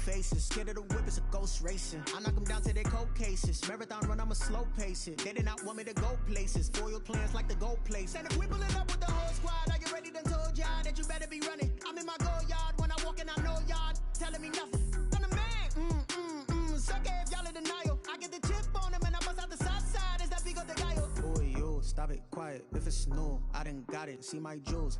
faces. Scared of the whip, it's a ghost racing. I knock them down to their cold cases. Marathon run, I'ma slow pace it. They did not want me to go places. Foil plans like the gold place. And if we pulling up with the whole squad, are you ready? Done told y'all that you better be running. I'm in my go yard when I walk in, I know y'all telling me nothing. I'm the man. Suck it if y'all in denial. I get the chip on them and I bust out the south side. Is that big of the guy? Oh, yo, stop it, quiet. If it's new, I done got it. See my jewels.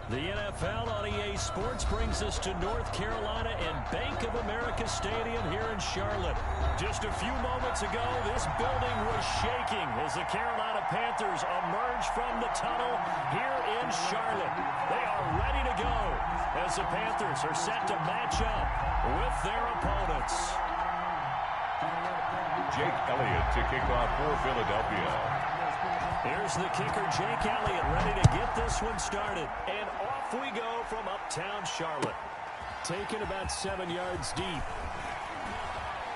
The NFL on EA Sports brings us to North Carolina and Bank of America Stadium here in Charlotte. Just a few moments ago, this building was shaking as the Carolina Panthers emerged from the tunnel here in Charlotte. They are ready to go as the Panthers are set to match up with their opponents. Jake Elliott to kick off for Philadelphia. Here's the kicker, Jake Elliott, ready to get this one started. And off we go from uptown Charlotte. Taken about 7 yards deep.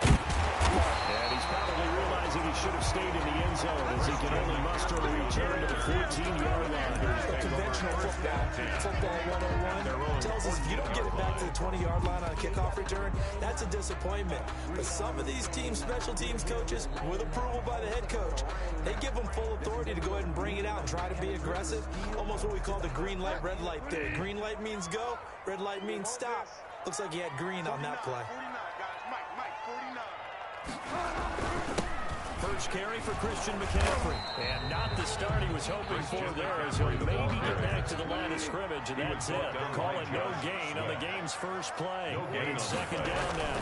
And he's probably realizing he should have stayed in the end zone as he can only muster a return to the 14-yard line. The conventional football 101 tells us if you don't get it back to the 20-yard line on a kickoff return, that's a disappointment. But some of these teams, special teams coaches, with approval by the head coach, they give them full authority to go ahead and bring it out and try to be aggressive. Almost what we call the green light, red light theory. Green light means go, red light means stop. Looks like he had green on that play. First carry for Christian McCaffrey. And not the start he was hoping for there as he'll maybe get back to the line of scrimmage, and that's it. Call it no gain on the game's first play. And it's second down now.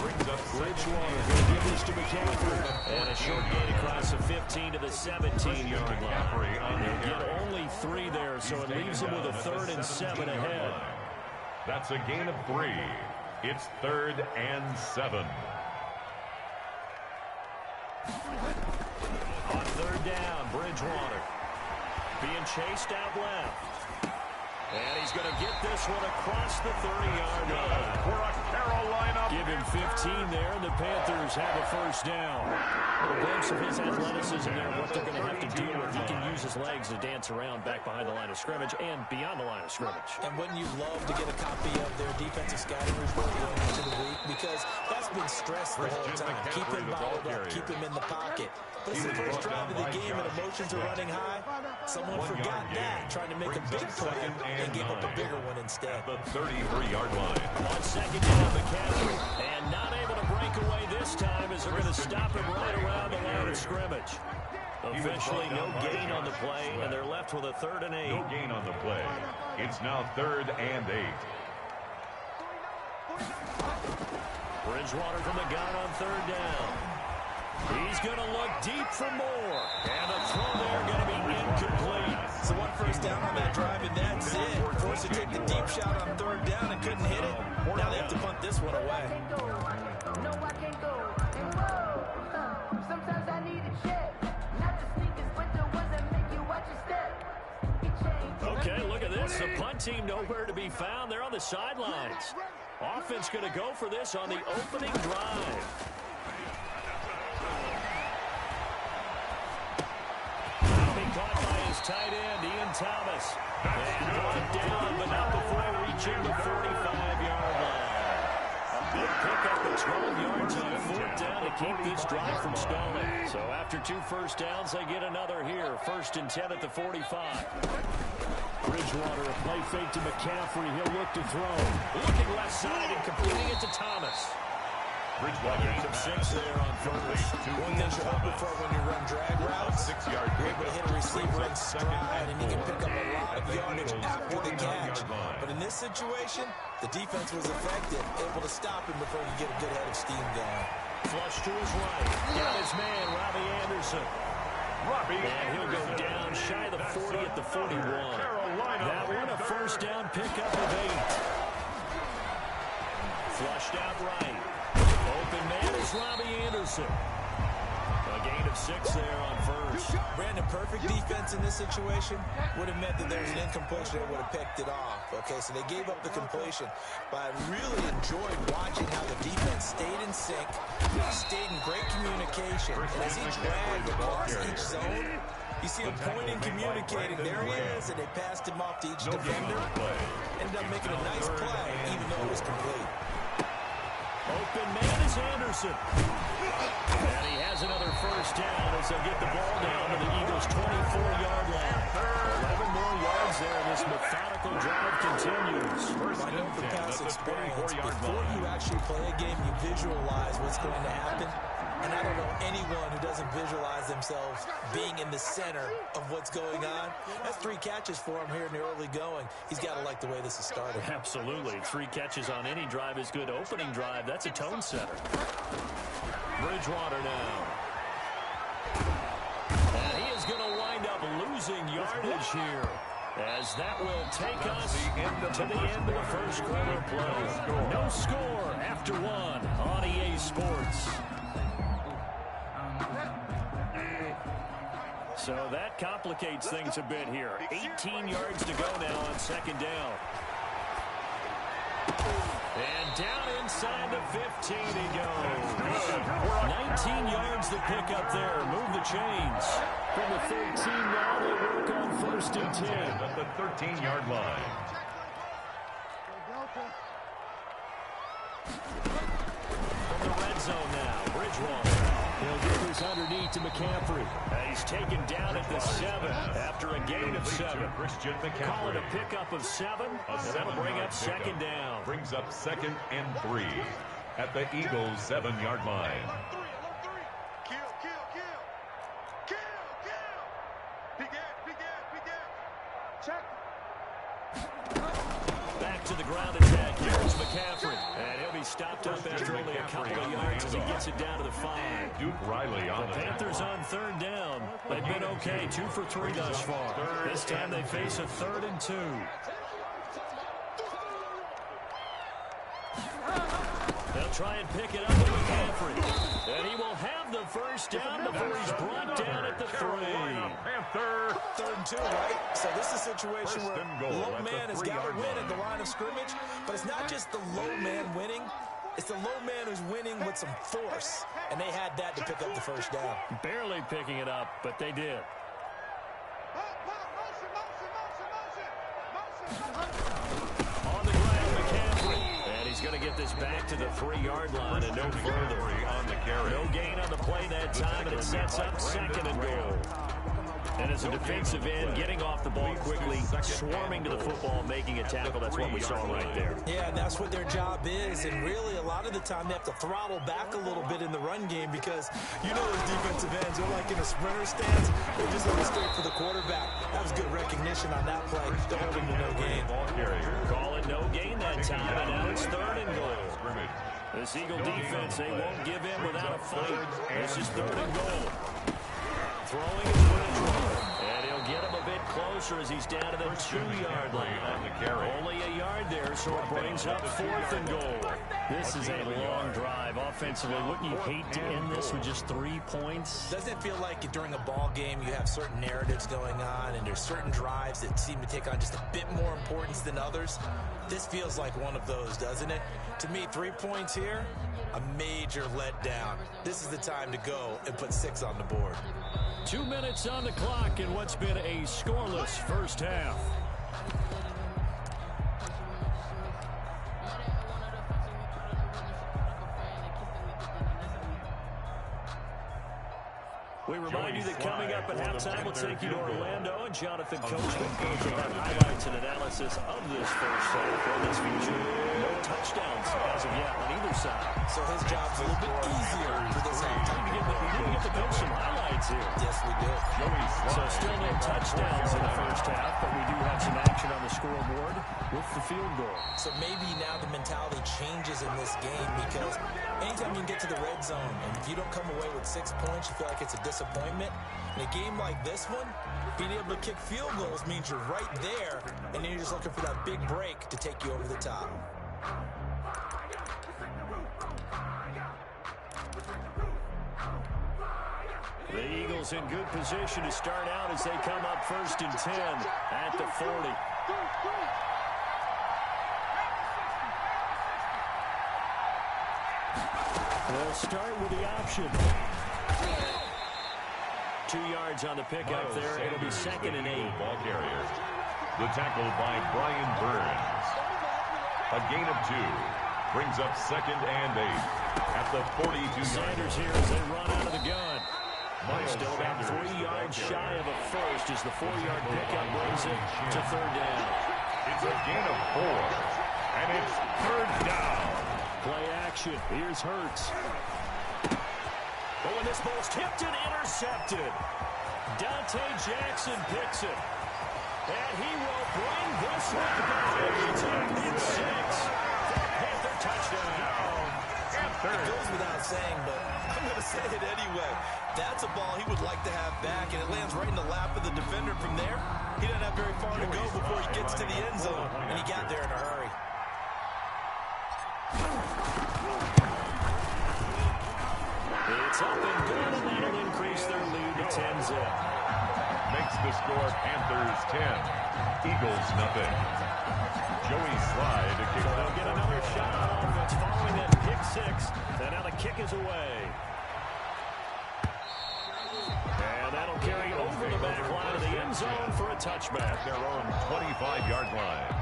Bridgewater going to give this to McCaffrey. And a short gain across the 15 to the 17-yard line. They'll get only 3 there, so it leaves him with a 3rd and 7 ahead. That's a gain of 3. It's 3rd and 7. On 3rd down, Bridgewater being chased out left. And he's going to get this one across the 30-yard line. For a Carolina. Give him 15 there, and the Panthers have a first down. A glimpse of his athleticism there, what they're going to have to deal with. He can use his legs to dance around back behind the line of scrimmage and beyond the line of scrimmage. And wouldn't you love to get a copy of their defensive scouting report going into the week? Because that's been stressed the whole time. Keep him bottled up, keep him in the pocket. This is the first drive of the game and emotions are running high. Someone forgot that, trying to make a big play and gave up a bigger one instead. The 33-yard line. On second down, McCaffrey. And not able to break away this time as they're going to stop him right around the line of scrimmage. Officially no gain on the play, and they're left with a 3rd and 8. No gain on the play. It's now 3rd and 8. Bridgewater from the gun on 3rd down. He's going to look deep for more. And the throw there going to be incomplete. So 1 first down on that drive, and that's it. Forced to take the deep shot on 3rd down and couldn't hit it. Now they have to punt this one away. No, I can't go. Sometimes I need a check. Not the sneakers, but the ones that make you watch your step. Okay, look at this. The punt team nowhere to be found. They're on the sidelines. Offense going to go for this on the opening drive. Caught by his tight end, Ian Thomas. And brought down, but not before reaching the 45-yard line. A big pickup of 12 yards on 4th down to keep this drive from stalling. So after 2 first downs, they get another here. 1st and 10 at the 45. Bridgewater, a play fake to McCaffrey. He'll look to throw. Looking left side and completing it to Thomas. Bridgewater gain of 6 there on 1st. One thing you're hoping for when you run drag routes, 6-yard you're able to hit a receiver in stride, and he can pick up a lot of yardage after the catch. But in this situation, the defense was effective, able to stop him before he get a good head of steam going. Flush to his right. Got his man, Robbie Anderson. And he'll go down shy of the 40 at the 41. That one a first down pickup of 8. Flushed out right. Open man is Robbie Anderson. A gain of 6 there on 1st. Brandon, perfect defense in this situation would have meant that there was an incompletion that would have picked it off. Okay, so they gave up the completion. But I really enjoyed watching how the defense stayed in sync, stayed in great communication. And as he dragged across each zone, you see him pointing, communicating. There he is, and they passed him off to each defender. Ended up making a nice play, even though it was complete. Wilson. And he has another first down as they'll get the ball down to the Eagles' 24-yard line. 11 more yards there, and this methodical drive continues. I know from past experience, before you actually play a game, you visualize what's going to happen. And I don't know anyone who doesn't visualize themselves being in the center of what's going on. That's 3 catches for him here in the early going. He's got to like the way this is started. Absolutely. 3 catches on any drive is good. Opening drive, that's a tone setter. Bridgewater now. And he is going to wind up losing yardage here, as that will take us to the end of the first quarter play. No score after 1 on EA Sports. So that complicates things a bit here. 18 yards to go now on second down. And down inside the 15 he goes. 19 yards to pick up there. Move the chains. From the 13 now they work on first and 10. At the 13-yard line. From the red zone now, Bridgewater. He'll get this underneath to McCaffrey. He's taken down at the 7 after a gain of 7. Call it a pickup of 7. That'll bring up second down. Brings up 2nd and 3 at the Eagles' 7-yard line. Back to the ground attack. Here's McCaffrey. And he'll be stopped up after only a couple of yards as he gets it down to the 5. Duke Riley on the the Panthers on third down. They've been okay. 2 for 3 thus far. This time they face a 3rd and 2. They'll try and pick it up with McCaffrey. And he will have the first down before he's brought down at the 3. Panther. 3rd and 2, right? So this is a situation where low man has got to win at the line of scrimmage. But it's not just the low man winning. It's the low man who's winning with some force. And they had that to pick up the first down. Barely picking it up, but they did. On the ground, McCaffrey. And he's going to get this back to the 3-yard line and no further. On the carry. No gain on the play that time, and it sets up 2nd and goal. And as a defensive end, getting off the ball quickly, swarming to the football, making a tackle, that's what we saw right there. Yeah, and that's what their job is. And really, a lot of the time, they have to throttle back a little bit in the run game because you know those defensive ends, they're like in a sprinter stance. They're just looking straight for the quarterback. That was good recognition on that play. Don't hold him to no gain. Call it no gain that time, and now it's 3rd and goal. This Eagle defense, they won't give in without a fight. This is 3rd and goal. Throwing is Bridgewater. And he'll get him a bit closer as he's down to the 2-yard line. Only a yard there, so it brings up 4th and goal. This is a long drive offensively. Wouldn't you hate to end this with just 3 points? Doesn't it feel like during a ball game you have certain narratives going on and there's certain drives that seem to take on just a bit more importance than others? This feels like one of those, doesn't it? To me, 3 points here, a major letdown. This is the time to go and put 6 on the board. 2 minutes on the clock in what's been a scoreless first half. We remind you that coming up at halftime, we'll take you to Orlando, and Jonathan Coach will have highlights and analysis of this first half. And this feature, no touchdowns as of yet on either side. So his job's a little bit easier for this halftime. We need to get the coach some highlights here. Yes, we do. So still no touchdowns in the first half, but we do have some action on the scoreboard with the field goal. So maybe now the mentality changes in this game because anytime you can get to the red zone, and if you don't come away with 6 points, you feel like it's a disappointment. In a game like this one, being able to kick field goals means you're right there, and then you're just looking for that big break to take you over the top. The Eagles in good position to start out as they come up 1st and 10 at the 40. They'll start with the option. 2 yards on the pickup there. It'll be 2nd and 8. Ball carrier. The tackle by Brian Burns. A gain of 2. Brings up 2nd and 8 at the 42. Sanders here as they run out of the gun. Still about 3 yards shy of a first as the 4-yard pickup brings it to 3rd down. It's a gain of 4, and it's 3rd down. Play action. Here's Hurts. Oh, and this ball's tipped and intercepted. Dante Jackson picks it. And he will bring this one back. It's 6. Panther touchdown. It goes without saying, but I'm going to say it anyway. That's a ball he would like to have back, and it lands right in the lap of the defender from there. He doesn't have very far to go before he gets to the end zone, and he got there in a hurry. It's up and good, and that'll increase their lead to 10-zip. Makes the score Panthers 10, Eagles nothing. Joey Slye to kick. So they'll get another shot on offense following that pick 6. And now the kick is away. And that'll carry over the back line of the end zone for a touchback. Their own 25-yard line.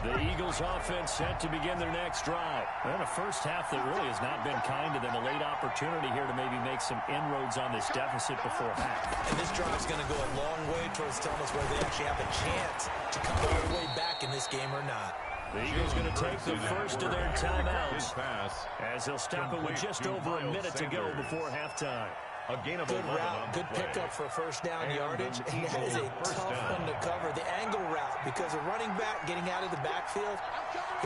The Eagles offense set to begin their next drive. Well, the first half that really has not been kind to them. A late opportunity here to maybe make some inroads on this deficit before half. And this drive's going to go a long way towards telling us whether they actually have a chance to come all the way back in this game or not. The Eagles going to take the first of their timeouts as they'll stop it with just over a minute to go before halftime. A gain of good route, good pickup for first down yardage, and that is a tough one to cover. The angle route, because a running back getting out of the backfield,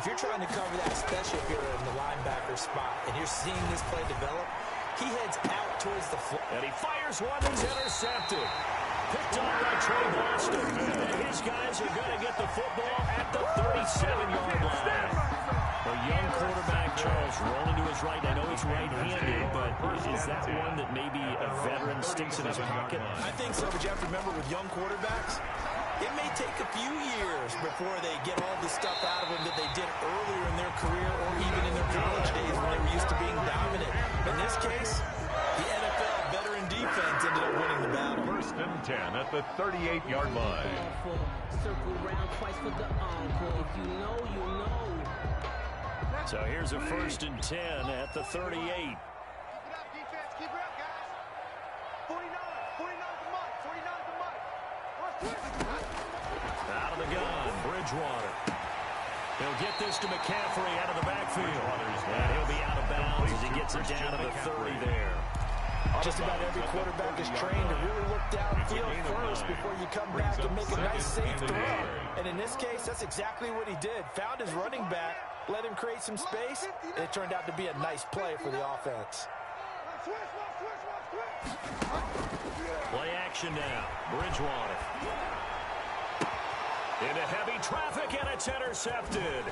if you're trying to cover that, especially if you're in the linebacker spot, and you're seeing this play develop, he heads out towards the floor. And he fires one that's intercepted. Picked off by Trey Boston. And his guys are going to get the football at the 37-yard line. A young quarterback, Charles, rolling to his right. I know he's right-handed, but is that one that maybe a veteran sticks in his pocket? I think so, but you have to remember with young quarterbacks, it may take a few years before they get all the stuff out of them that they did earlier in their career or even in their college days when they were used to being dominant. In this case, the NFL veteran defense ended up winning the battle. 1st and 10 at the 38-yard line. Circle round twice for the encore. If you know, you know. So here's a 1st and 10 at the 38. Keep it up, defense. Keep it up, guys. 49 the mud. 49 the mud. Out of the gun, Bridgewater. He'll get this to McCaffrey out of the backfield. And he'll be out of bounds as he gets it down to the 30 there. Just about every quarterback is trained to really look downfield first before you come back and make a nice safe throw. And in this case, that's exactly what he did. Found his running back, let him create some space, and it turned out to be a nice play for the offense. Play action now. Bridgewater. Into heavy traffic, and it's intercepted.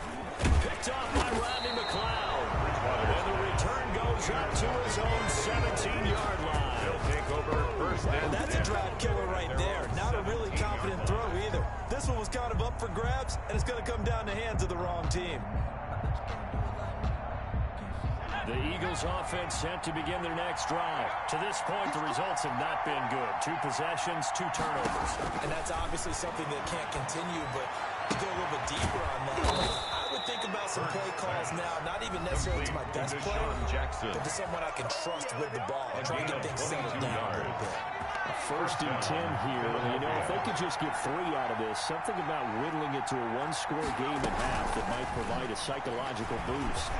Picked off by Rodney McLeod. And the return goes up to his own 17-yard line. He'll take over 1st and 10. That's a drive killer right there. Not a really confident throw either. This one was kind of up for grabs, and it's going to come down the hands of the wrong team. The Eagles offense set to begin their next drive. To this point, the results have not been good. 2 possessions, 2 turnovers. And that's obviously something that can't continue, but to go a little bit deeper on that, I would think about some play calls now, not even necessarily to my best player, but to someone I can trust with the ball and try to get things settled down a little bit. 1st and 10 here. You know, if they could just get 3 out of this, something about whittling it to a 1-score game at half that might provide a psychological boost.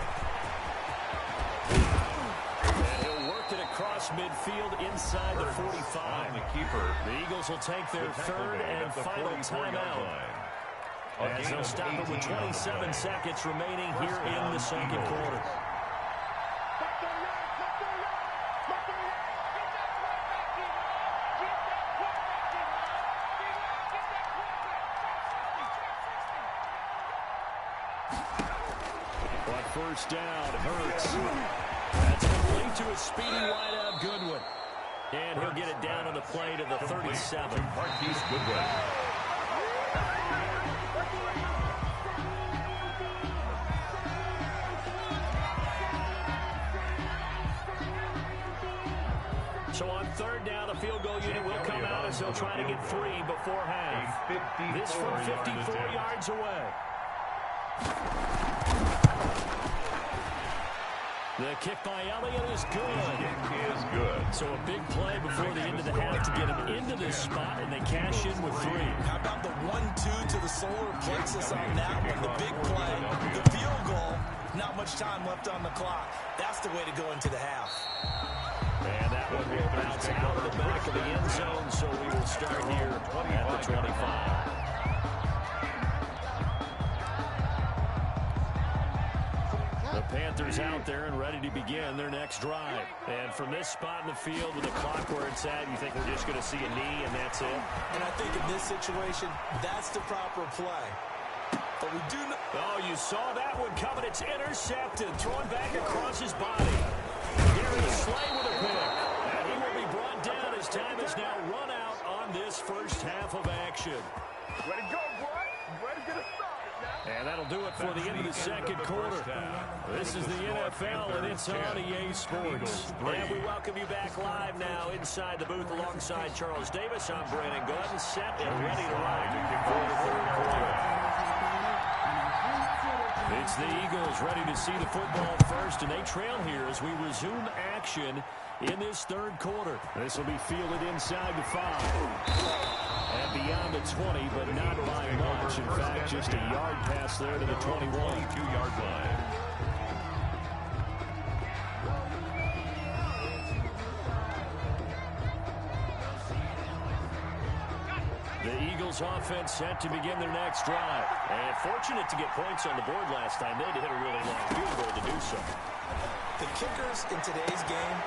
And he'll work it across midfield inside the 45. The keeper. The Eagles will take their 3rd and final timeout. As they'll stop it with 27 seconds remaining here in the 2nd quarter. But 1st down, Hurts. That's complete to a speedy wideout Goodwin. And he'll get it down on the play to the 37. Marquise Goodwin. So on third down, the field goal unit will come out as they'll try to get 3 before half. This from 54 yards away. The kick by Elliott is good. So a big play before the end of the half to get him into this spot, and they cash in with 3. How about the 1-2 to the solar plexus on that one? The big play, the field goal, not much time left on the clock. That's the way to go into the half. And that one will bounce out of the back of the end zone, so we will start here at the 25. The Panthers out there and ready to begin their next drive. And from this spot in the field with the clock where it's at, you think we're just going to see a knee and that's it? And I think in this situation, that's the proper play. But we do know... Oh, you saw that one coming. It's intercepted. Thrown back across his body. Darius Slay with a pick. And he will be brought down as time is now run out on this first half of action. Way to go, boy. Way to get it started now. And that'll do it for the end of the second quarter. This is the NFL, and it's on EA Sports. And we welcome you back live now inside the booth alongside Charles Davis. I'm Brandon Gordon, set and ready to ride for the third quarter. It's the Eagles ready to see the football first, and they trail here as we resume action in this third quarter. This will be fielded inside the 5. And beyond the 20, but not by much. In fact, just a yard pass there to the 22-yard line. The Eagles offense set to begin their next drive. And fortunate to get points on the board last time. They had to hit a really long field goal to do so. The kickers in today's game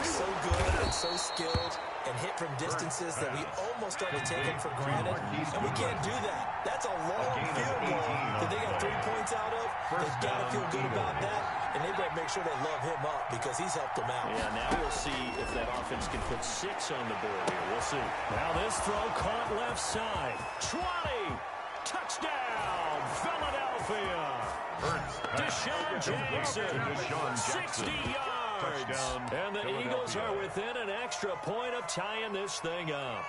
are so good and so skilled and hit from distances that we almost start to take them for granted. And we can't do that. That's a long field goal that they got 3 points out of. They've got to feel good about that. And they better make sure they love him up because he's helped them out. Yeah, now we'll see if that offense can put 6 on the board here. We'll see. Now this throw caught left side. 20. Touchdown, Philadelphia. Deshaun Jackson. 60 yards. And the Eagles are within an extra point of tying this thing up.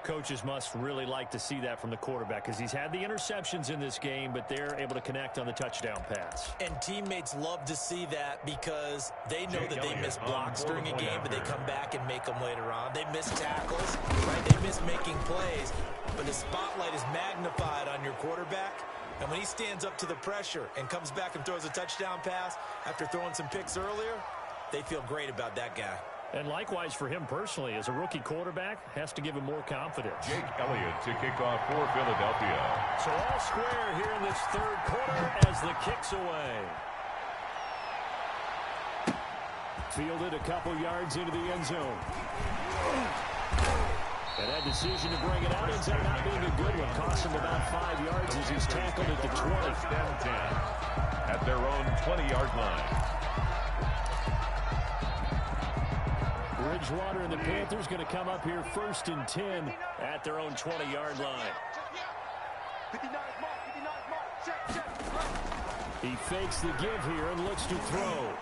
Coaches must really like to see that from the quarterback because he's had the interceptions in this game, but they're able to connect on the touchdown pass. And teammates love to see that because they know that they miss blocks during a game, but they come back and make them later on. They miss tackles, right? They miss making plays, but the spotlight is magnified on your quarterback. And when he stands up to the pressure and comes back and throws a touchdown pass after throwing some picks earlier, they feel great about that guy. And likewise for him personally, as a rookie quarterback, has to give him more confidence. Jake Elliott to kick off for Philadelphia. So all square here in this third quarter as the kick's away. Fielded a couple yards into the end zone. And that decision to bring it out ends up not being a good one. Cost him about 5 yards as he's tackled at the 20. Down 10 at their own 20-yard line. Bridgewater and the Panthers going to come up here 1st and 10 at their own 20-yard line. 59 mark, 59 mark. Check. He fakes the give here and looks to throw.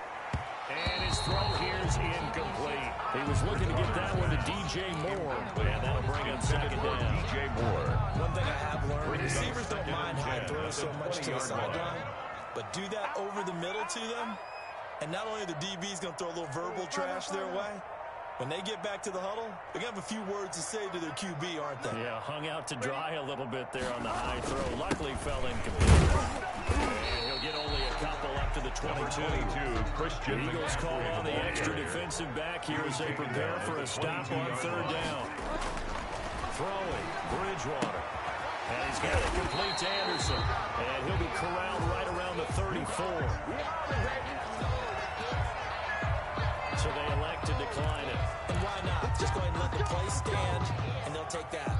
And his throw here is incomplete. He was looking to get that one to DJ Moore. And that'll bring up second down. DJ Moore. One thing I have learned, receivers don't mind high throws so much to the sideline, but do that over the middle to them, and not only the DB's going to throw a little verbal trash their way, when they get back to the huddle, they're going to have a few words to say to their QB, aren't they? Yeah, hung out to dry a little bit there on the high throw. Luckily fell incomplete. And he'll get only a couple up to the 22. Christian Eagles call on the extra defensive back here as they prepare for a stop on third down. Throwing, Bridgewater. And he's got it complete to Anderson. And he'll be corralled right around the 34. So they elect to decline it. And why not? Just go ahead and let the play stand, and they'll take that.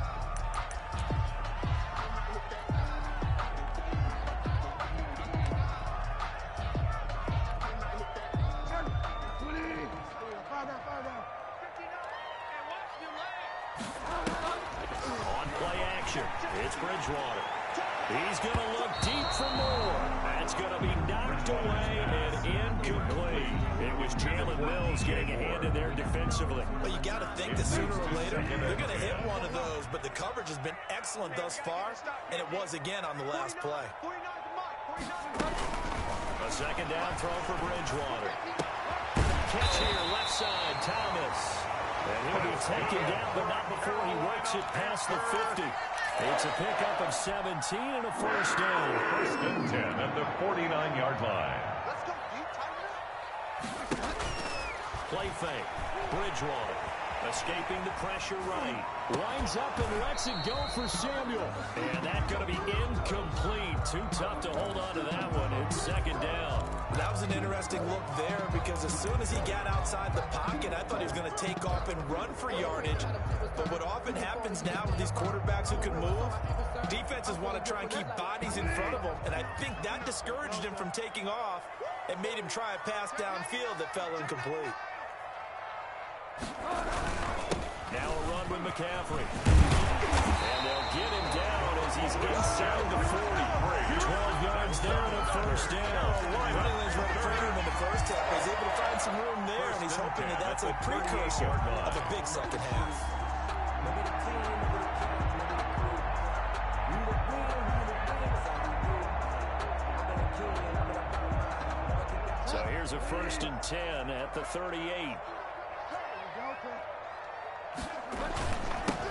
On play action, it's Bridgewater. He's going to look deep for more. That's going to be knocked away and incomplete. It was Jalen Mills getting a hand in there defensively. Well, you got to think that sooner or later they're going to hit one of those, but the coverage has been excellent thus far, and it was again on the last play. A second down throw for Bridgewater. Catch here, left side, Thomas. And he'll be taken down, but not before he works it past the 50. It's a pickup of 17 and a first down. First and 10 at the 49-yard line. Play fake. Bridgewater escaping the pressure right. Winds up and lets it go for Samuel. And that's going to be incomplete. Too tough to hold on to that one. It's second down. That was an interesting look there because as soon as he got outside the pocket, I thought he was going to take off and run for yardage. But what often happens now with these quarterbacks who can move, defenses want to try and keep bodies in front of them. And I think that discouraged him from taking off and made him try a pass downfield that fell incomplete. Now a run with McCaffrey. And they'll get him down as he's inside the 40. 12 yards there and a first down. Running lanes right in front of him in the first half. He's able to find some room there, and he's hoping that that's a precursor of a big second half. So here's a first and 10 at the 38.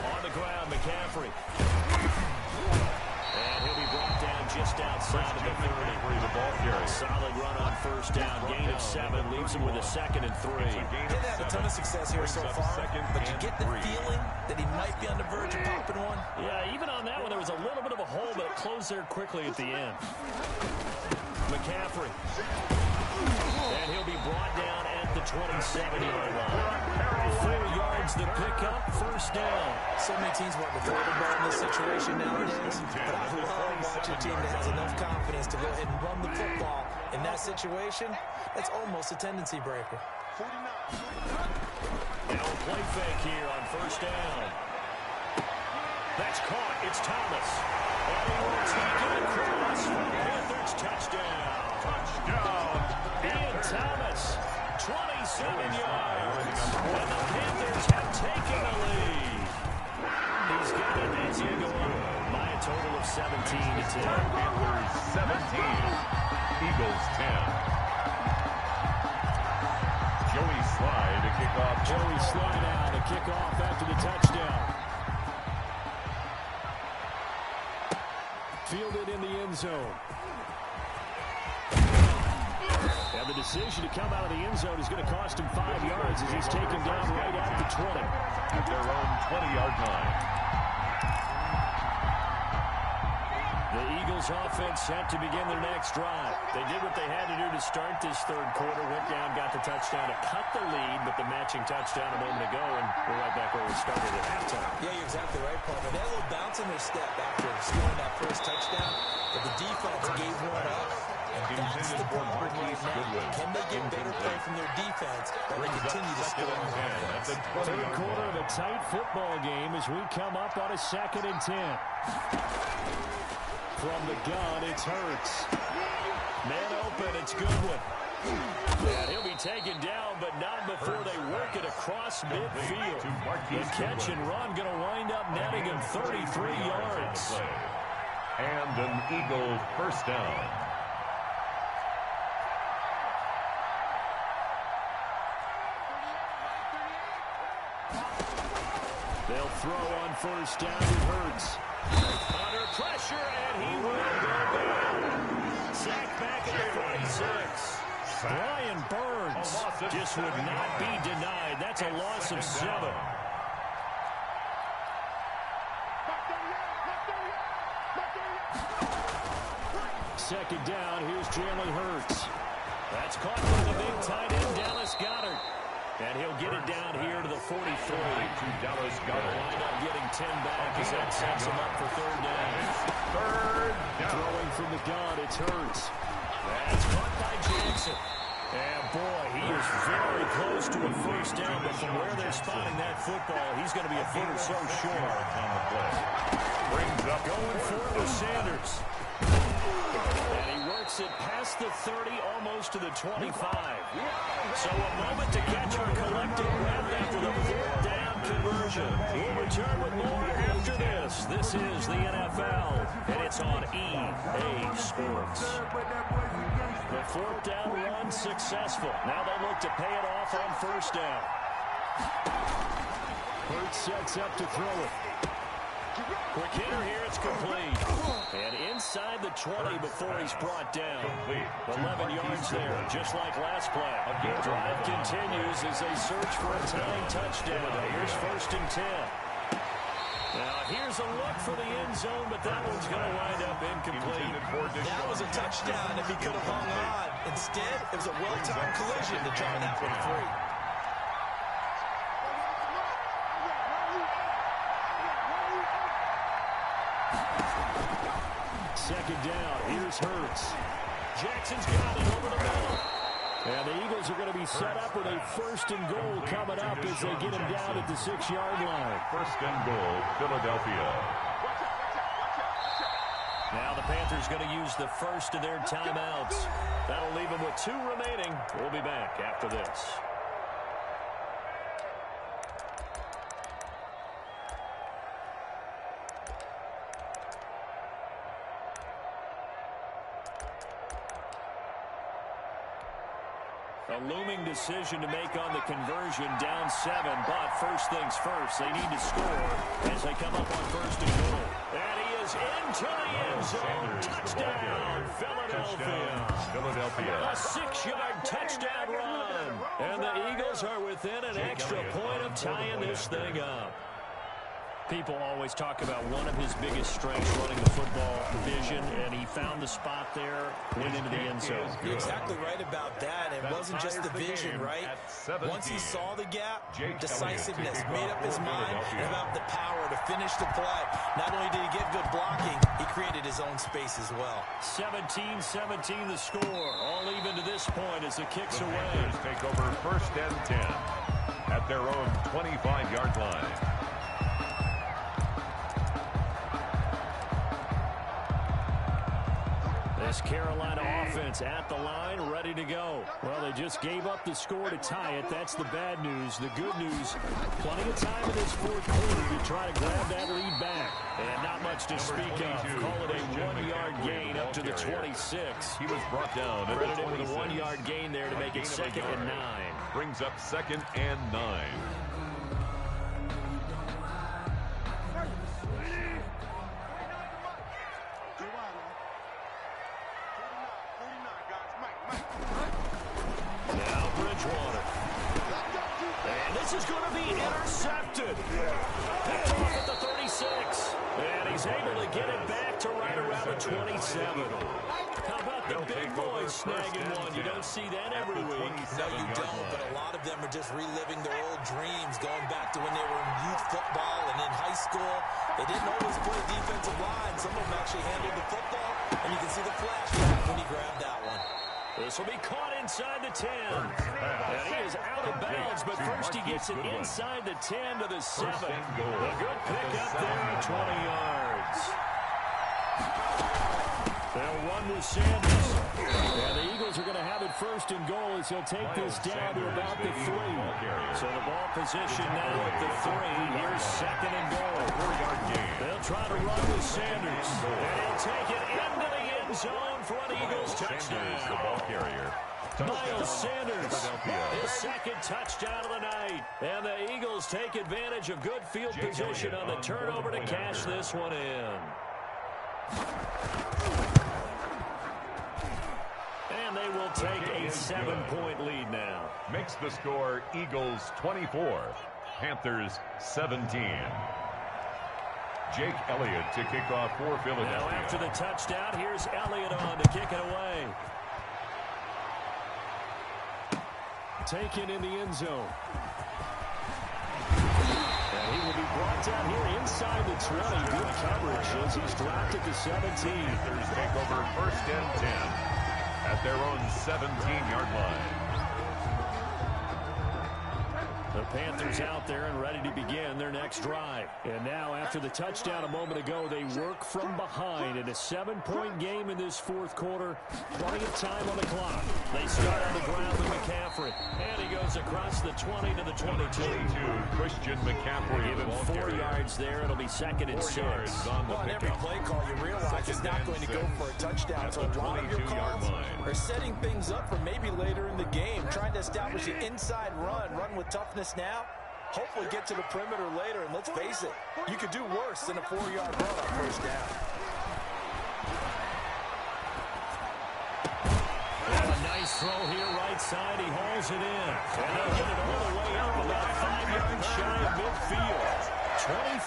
On the ground, McCaffrey. And he'll be brought down just outside of the 30. The ball carry. Solid run on first down. Gain of 7. Leaves him with a second and 3. Didn't have a ton of success here so far, but you get the feeling that he might be on the verge of popping one. Yeah, even on that one, there was a little bit of a hole, but it closed there quickly at the end. McCaffrey. And he'll be brought down at the 27-yard line. 4 yards the pickup, first down. So many teams want to throw the ball in this situation nowadays, but I love watching a team that has enough confidence to go ahead and run the football. In that situation, that's almost a tendency breaker. Now a play fake here on first down. That's caught. It's Thomas. And he will take it across. Panthers touchdown. Ian Thomas, 27 yards. And the Panthers have taken the lead. He's got it as you go up by a total of 17-10. Panthers 17, Eagles 10. Joey Slye to kick off. Joey Slye now to kick off after the touchdown. Fielded in the end zone. And the decision to come out of the end zone is going to cost him 5 yards as he's taken down right at the 20. At their own 20-yard line. The Eagles offense set to begin their next drive. They did what they had to do to start this third quarter. Went down, got the touchdown to cut the lead, but the matching touchdown a moment ago, and we're right back where we started at halftime. Yeah, you're exactly right, Paul. They had a little bounce in their step after scoring that first touchdown, but the defense gave one up. And that's the problem right now. Can they get better play from their defense or they continue to score on offense? Third quarter of a tight football game as we come up on a 2nd and 10. From the gun, it's Hurts. Man open, it's Goodwin. And he'll be taken down, but not before they work it across midfield. The catch and run going to wind up netting him 33 yards. And an Eagle first down. They'll throw on first down to Hurts. Under pressure, and he will go down. Sacked back at the 46. Brian Burns just would not be denied. That's a loss of 7. Second down, here's Jalen Hurts. That's caught by the big tight end, Dallas Goedert. And he'll get it down here to the 43. To Dallas Goedert. Wind up getting 10 back as that sets him up for third down. Third down. Throwing from the gun, it's Hurts. That's caught by Jackson. And boy, he is very close to a first down, but from where they're spotting that football, he's going to be a foot or so short. On the play. Brings up going for the Sanders. And he works it past the 30, almost to the 25. So a moment to catch our collective breath after the fourth down conversion. We'll return with more after this. This is the NFL, and it's on EA Sports. The fourth down run successful. Now they look to pay it off on first down. Hurts sets up to throw it. Quick hitter here, it's complete. And inside the 20 before he's brought down. 11 yards there, just like last play. The drive continues as they search for a tying touchdown. Here's 1st and 10. Now here's a look for the end zone, but that one's going to wind up incomplete. That was a touchdown if he could have hung on. Instead, it was a well-timed collision to try that one free. Second down, here's Hurts. Jackson's got it over the middle. And the Eagles are going to be set up with a 1st and goal coming up as they get him down at the 6-yard line. 1st and goal, Philadelphia. Now the Panthers going to use the first of their timeouts. That'll leave them with 2 remaining. We'll be back after this. A looming decision to make on the conversion, down 7, but first things first, they need to score as they come up on 1st and goal. And he is into the end zone. Touchdown, Philadelphia. A 6-yard touchdown run. And the Eagles are within an extra point of tying this thing up. People always talk about one of his biggest strengths, running the football, vision, and he found the spot there, went into the end zone. You're exactly right about that. It wasn't just the vision, right? Once he saw the gap, decisiveness, made up his mind, and about the power to finish the play. Not only did he get good blocking, he created his own space as well. 17-17 the score. All even to this point as it kicks away. Panthers take over 1st and 10 at their own 25-yard line. This Carolina offense at the line, ready to go. Well, they just gave up the score to tie it. That's the bad news. The good news, plenty of time in this 4th quarter to try to grab that lead back. And not much to speak of. Call it a 1-yard gain up to the 26. He was brought down at Credited the 26. with a 1-yard gain there to make it 2nd and 9. Brings up 2nd and 9. This is going to be intercepted. Picked off at the 36. And he's able to get it back to right around the 27. How about the big boys snagging one? You don't see that every week. No, you don't, but a lot of them are just reliving their old dreams, going back to when they were in youth football and in high school. They didn't always play defensive line. Some of them actually handled the football, and you can see the flash when he grabbed that one. This will be caught inside the 10. And he is out of bounds, but first he gets it inside the 10 to the 7. A good pick up there at 20 yards. They'll run with Sanders. And the Eagles are going to have it 1st and goal as he'll take this down to about the 3. So the ball position now at the 3. Here's 2nd and goal. They'll try to run with Sanders. And he'll take it into the end zone for an Eagles touchdown. The ball carrier. Miles Sanders, his 2nd touchdown of the night. And the Eagles take advantage of good field position on the turnover to cash this one in. And they will take a 7-point lead now. Makes the score Eagles 24, Panthers 17. Jake Elliott to kick off for Philadelphia. Now after the touchdown, here's Elliott on to kick it away. Taken in the end zone. And he will be brought down here inside the 20. Good coverage as he's dropped at the 17. Panthers take over 1st and 10 at their own 17-yard line. The Panthers out there and ready to begin their next drive. And now, after the touchdown a moment ago, they work from behind in a 7-point game in this fourth quarter. Plenty of time on the clock. They start on the ground with McCaffrey. And he goes across the 20 to the 22. Christian McCaffrey. Give him 4 yards there. It'll be 2nd and 6. Well, on every play call, you realize it's not going to go for a touchdown. So a lot of your calls are setting things up for maybe later in the game, trying to establish the inside run with toughness now. Hopefully get to the perimeter later, and let's face it, you could do worse than a 4-yard run on first down. And a nice throw here, right side. He hauls it in. And they'll get it all the way up about 5 yards shy of midfield.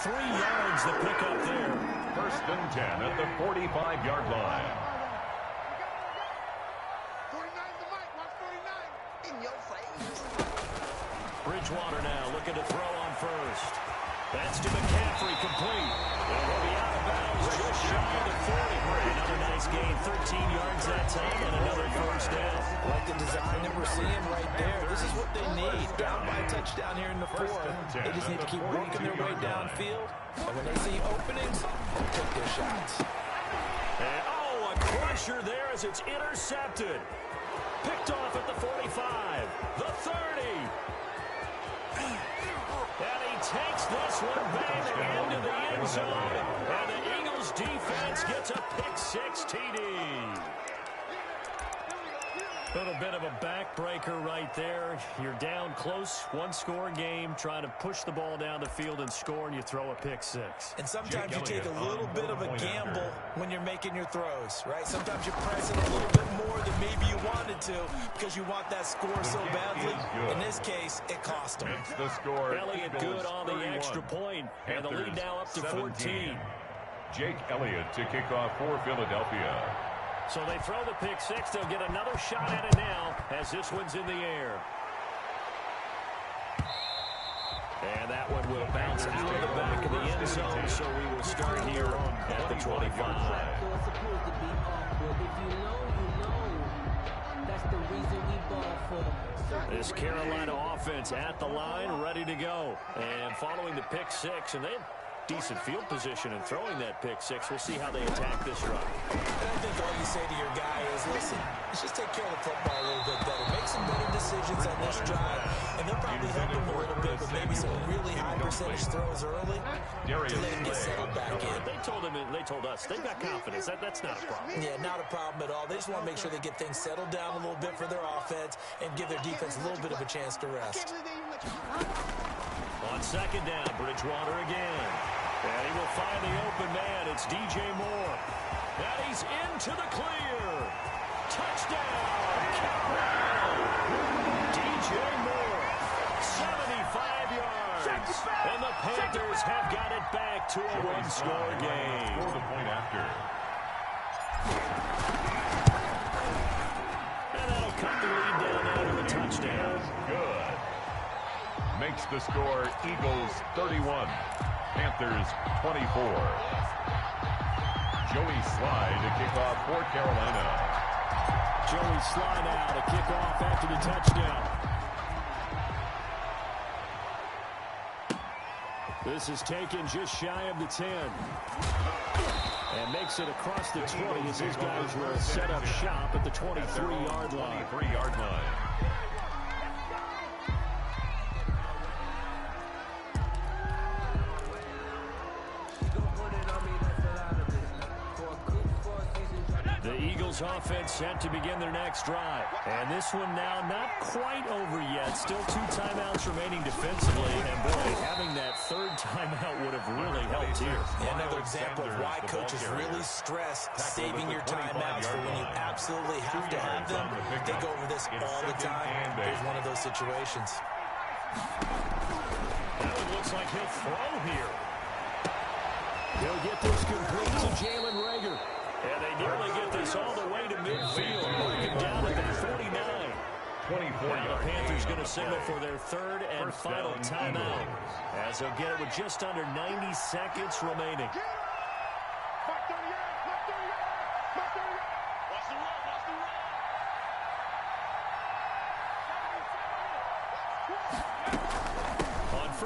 23 yards to pick up there. 1st and 10 at the 45-yard line. 49's the mic. Watch 49. In your face. Bridgewater now looking to throw on first. That's to McCaffrey, complete. And he'll be out of bounds just shy of the 40. Another nice gain, 13 yards that time, and another first down. Like the design that we're seeing right there. This is what they need. Down by a touchdown here in the fourth. They just need to keep working their way downfield. And when they see openings, they'll take their shots. And, oh, a crusher there as it's intercepted. Picked off at the 45, the 30. And he takes this one back into the end zone. And the Eagles defense gets a pick-6 TD. A little bit of a backbreaker right there. You're down close, 1-score game, trying to push the ball down the field and score, and you throw a pick-6. And sometimes you take a little bit of a gamble when you're making your throws, right? Sometimes you press it a little bit more than maybe you wanted to because you want that score so badly. In this case, it cost them. The score. Elliott good on the extra point, and the lead now up to 14. Jake Elliott to kick off for Philadelphia. So they throw the pick-6. They'll get another shot at it now as this one's in the air. And that one will bounce out of the back of the end zone, so we will start here at the 25. It's supposed to be awkward. If you know, you know. That's the reason we ball for. This Carolina offense at the line, ready to go. And following the pick-6, and they have decent field position and throwing that pick-6. We'll see how they attack this drive. And I think all you say to your guy is, listen, let's just take care of the football a little bit better. Make some better decisions on this drive, and they'll probably help him a little bit with maybe some really high percentage throws early to let him get settled back in. They told us they've got confidence. That's not a problem. Yeah, not a problem at all. They just want to make sure they get things settled down a little bit for their offense and give their defense a little bit of a chance to rest. On 2nd down, Bridgewater again. And he will find the open man. It's DJ Moore. And he's into the clear. Touchdown, Carolina. DJ Moore, 75 yards. And the Panthers have got it back to a 1-score game. For the point after. And that'll cut the lead down now to a touchdown. Good. Makes the score Eagles 31. Panthers 24. Joey Sly to kick off for Carolina. Joey Sly now to kick off after the touchdown. This is taken just shy of the 10. And makes it across the 20 as his guys will set up shop at the 23-yard line. 23-yard line. The Eagles offense set to begin their next drive. And this one now not quite over yet. Still 2 timeouts remaining defensively. And boy, having that 3rd timeout would have really helped here. Another example of why coaches really stress saving your timeouts for when you absolutely have to have them. They go over this all the time. There's one of those situations. That one looks like he'll throw here. He'll get this complete to Jalen Reagor. And they nearly get this all the way to midfield. Marking down at the 49. 24 Now the Panthers going to signal for their 3rd and final timeout. As they'll get it with just under 90 seconds remaining.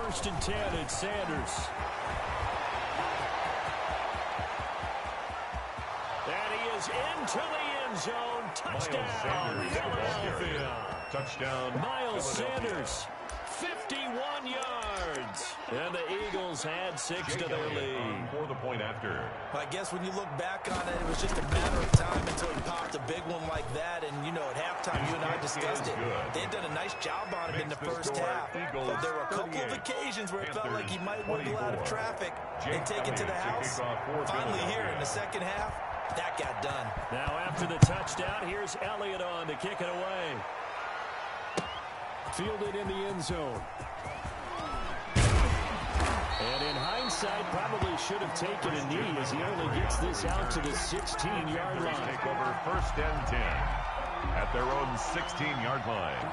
1st and 10. It's Sanders. And he is into the end zone. Touchdown, Philadelphia. Touchdown, Miles Sanders, 51 yards. And the Eagles add 6 to their lead. For the point after. I guess when you look back on it, it was just a matter of time until he popped a big one like that. And, you know, at halftime, you and I discussed it. They had done a nice job on him in the first half. But there were a couple of occasions where it felt like he might wiggle out of traffic and take it to the house. Finally here in the second half, that got done. Now after the touchdown, here's Elliott on to kick it away. Fielded in the end zone. And in hindsight, probably should have taken a knee as he only gets this out to the 16-yard line. Take over 1st and 10 at their own 16-yard line.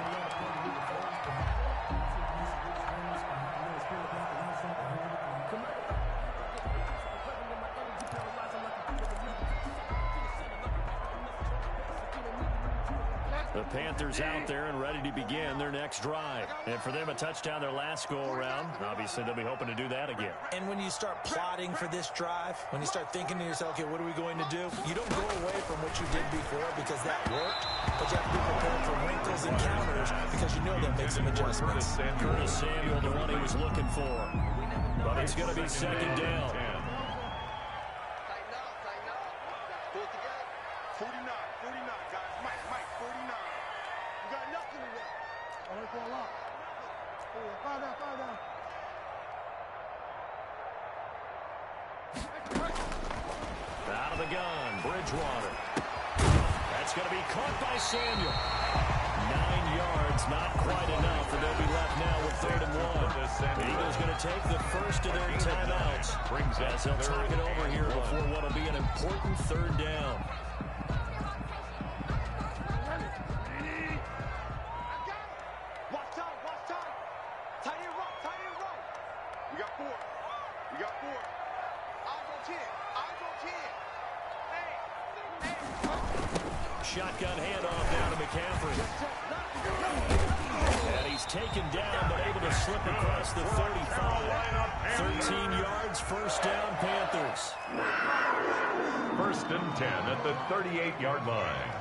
The Panthers out there and ready to begin their next drive. And for them, a touchdown their last go-around. Obviously, they'll be hoping to do that again. And when you start plotting for this drive, when you start thinking to yourself, okay, what are we going to do? You don't go away from what you did before because that worked, but you have to be prepared for wrinkles and counters because you know they'll make some adjustments. Curtis Samuel, the one he was looking for. But it's going to be 2nd down. Tighten up, tighten up. Pull it together. 49, guys. Mike, 49. You got nothing to that. I want to go a lot. Fire down. Out of the gun, Bridgewater. That's going to be caught by Samuel. 9 yards, not quite enough, and they'll be left now with 3rd and 1. The Eagles going to take the first of their timeouts as they'll talk it over here before what will be an important 3rd down. Watch time. Tight end right. We got 4. Eyes on 10. Hey. Shotgun handoff down to McCaffrey. And he's taken down, but able to slip across the 35. 13 yards, 1st down, Panthers. 1st and 10 at the 38-yard line.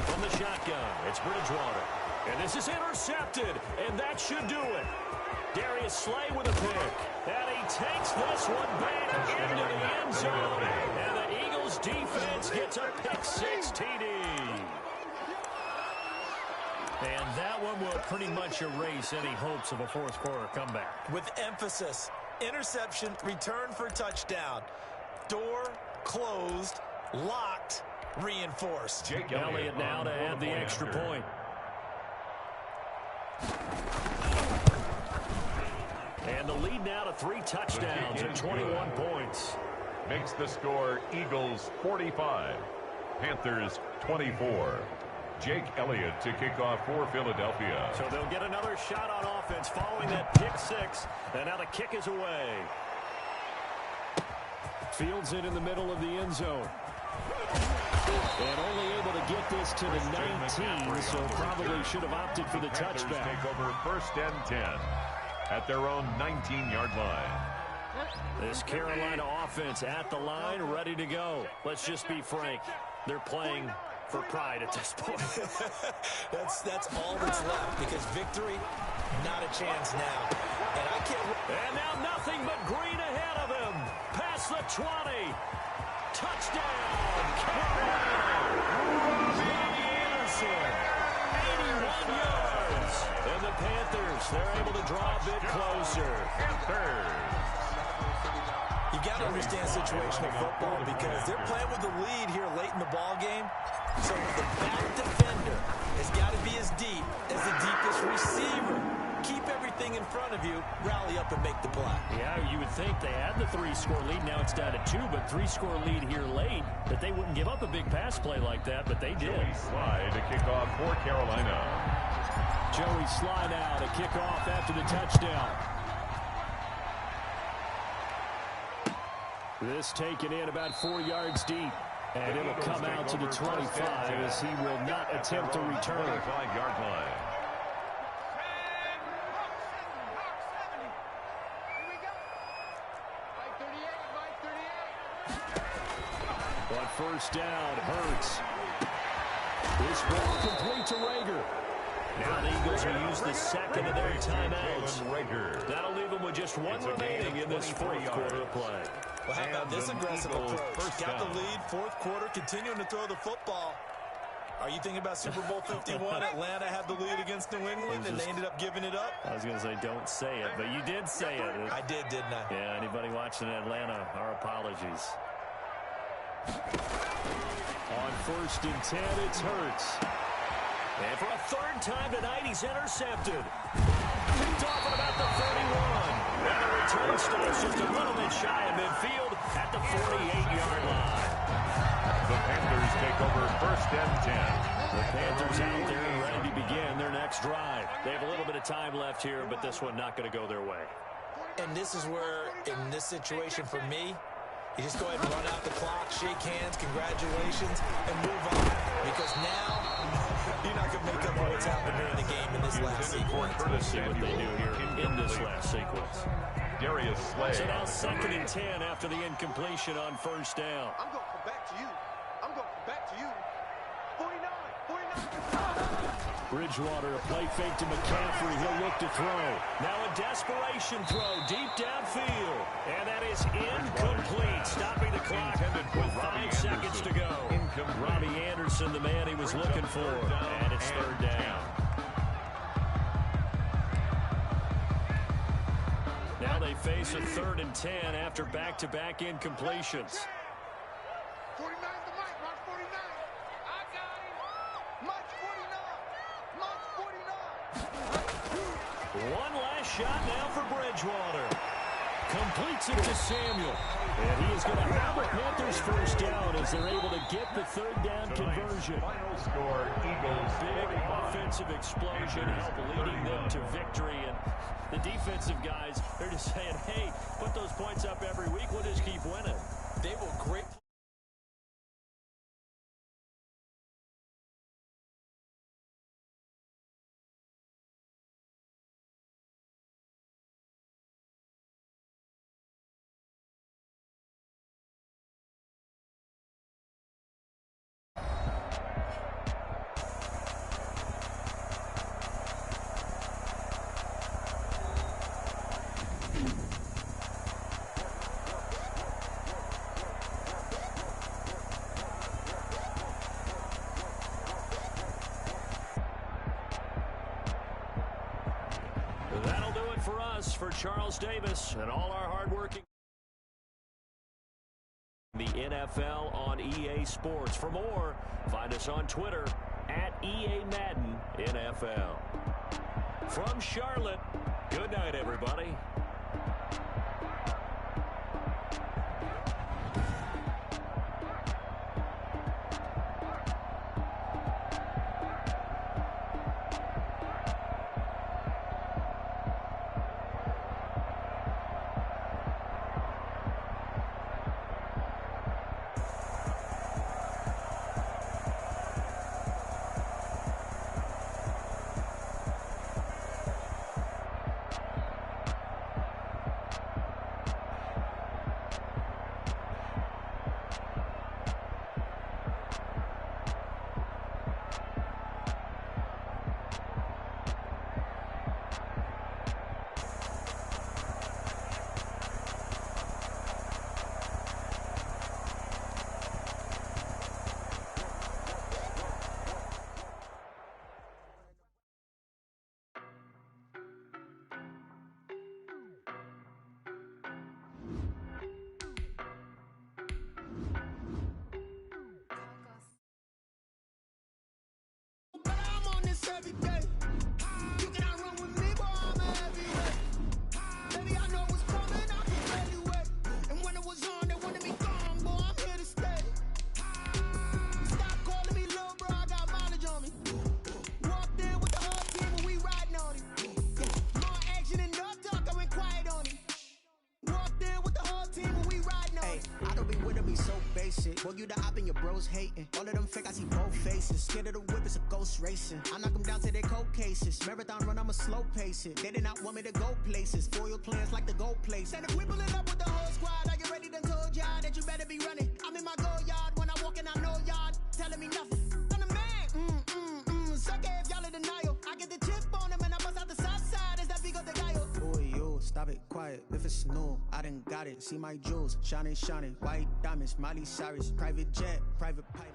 From the shotgun, it's Bridgewater. And this is intercepted, and that should do it. Darius Slay with a pick. And he takes this one back into the end zone. And the Eagles defense gets a pick-6 TD. And that one will pretty much erase any hopes of a 4th quarter comeback. With emphasis, interception, return for touchdown. Door closed, locked, reinforced. Jake Elliott now to add the extra point. And the lead now to 3 touchdowns and 21 points. Makes the score Eagles 45, Panthers 24. Jake Elliott to kick off for Philadelphia. So they'll get another shot on offense following that pick-6. And now the kick is away. Fields it in the middle of the end zone. And only able to get this to the 19, so probably should have opted for the touchback. Take over 1st and 10 at their own 19-yard line. This Carolina offense at the line, ready to go. Let's just be frank. They're playing for pride at this point. That's all that's left because victory, not a chance now. And I can't. And now nothing but green ahead of him. Past the 20. Touchdown, Carolina. Anderson, 81 yards. And the Panthers, they're able to draw a bit closer. You got to understand situational football because they're playing with the lead here late in the ball game. So the back defender has got to be as deep as the deepest receiver. Keep everything in front of you, rally up and make the play. Yeah, you would think they had the 3-score lead. Now it's down to 2, but 3-score lead here late. That they wouldn't give up a big pass play like that, but they did. Joey Slye to kick off for Carolina. Joey Slye now to kick off after the touchdown. This taken in about 4 yards deep. And it'll come out to the 25 as he will not attempt to return. 5-yard line. On first down, Hurts. This ball complete to Rager. Now the Eagles will use the second of their timeouts. That'll leave them with just one remaining in this fourth quarter of play. Well, how about this aggressive approach? Got the lead, fourth quarter, continuing to throw the football. Are you thinking about Super Bowl 51? Atlanta had the lead against New England, and they ended up giving it up? I was going to say, don't say it, but you did say it. I did, didn't I? Yeah, anybody watching Atlanta, our apologies. On first and 10, it's Hurts. And for a third time tonight, he's intercepted. Picked off at about the 31. And the return starts just a little bit shy of midfield at the 48-yard line. The Panthers take over first and 10. The Panthers out there ready to begin their next drive. They have a little bit of time left here, but this one not going to go their way. And this is where, in this situation for me, you just go ahead and run out the clock, shake hands, congratulations, and move on. Because now, you're not going to make up for what's happened during the game in this last sequence. Let's see what they do here in this last sequence. Darius Slay. So now second and 10 after the incompletion on first down. I'm going to come back to you. I'm going to come back to you. 49. Bridgewater, a play fake to McCaffrey. He'll look to throw. Now a desperation throw deep downfield. And that is incomplete. Stopping the clock with 5 seconds to go. Robbie Anderson, the man he was looking for. And it's third down. Now they face a 3rd and 10 after back-to-back incompletions. 49 to Mike. Mark 49. I got him. Mike 49. One last shot now for Bridgewater. Completes it to Samuel. And he is going to have the Panthers first down as they're able to get the third down conversion. Final score, Eagles. Big offensive explosion help leading them to victory. And the defensive guys, they're just saying, hey, put those points up every week. We'll just keep winning. They will great. That'll do it for us, for Charles Davis, and all our hardworking. The NFL on EA Sports. For more, find us on Twitter at EA Madden NFL. From Charlotte, good night, everybody. Boy, you the op and your bros hating. All of them fake, I see both faces. Scared of the whip, it's a ghost racing. I knock them down to their cold cases. Marathon run, I'ma slow pace it. They did not want me to go places. Foil plans like the gold place. And if we pulling up with the whole squad, are you ready? Done told y'all that you better be running. I'm in my go yard when I walk in, I know y'all telling me nothing. I'm the man. Suck it if y'all in denial. I get the chip on them and I bust out the south side. Is that big of the guy? Boy, yo, stop it, quiet. If it's no, I done got it. See my jewels, shining, white diamonds, Miley Cyrus, private jet, private pilot.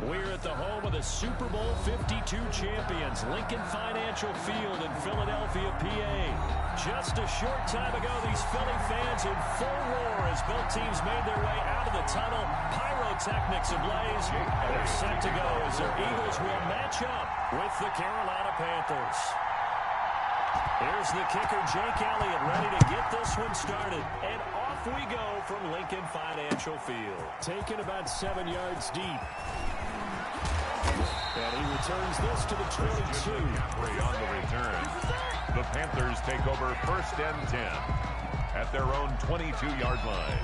We're at the home of the Super Bowl 52 champions, Lincoln Financial Field in Philadelphia, PA. Just a short time ago, these Philly fans in full roar as both teams made their way out of the tunnel. Pyrotechnics ablaze. They're set to go as their Eagles will match up with the Carolina Panthers. Here's the kicker, Jake Elliott, ready to get this one started. And off we go from Lincoln Financial Field. Taken about 7 yards deep. And he returns this to the 22. On the return. The Panthers take over 1st and 10 at their own 22-yard line.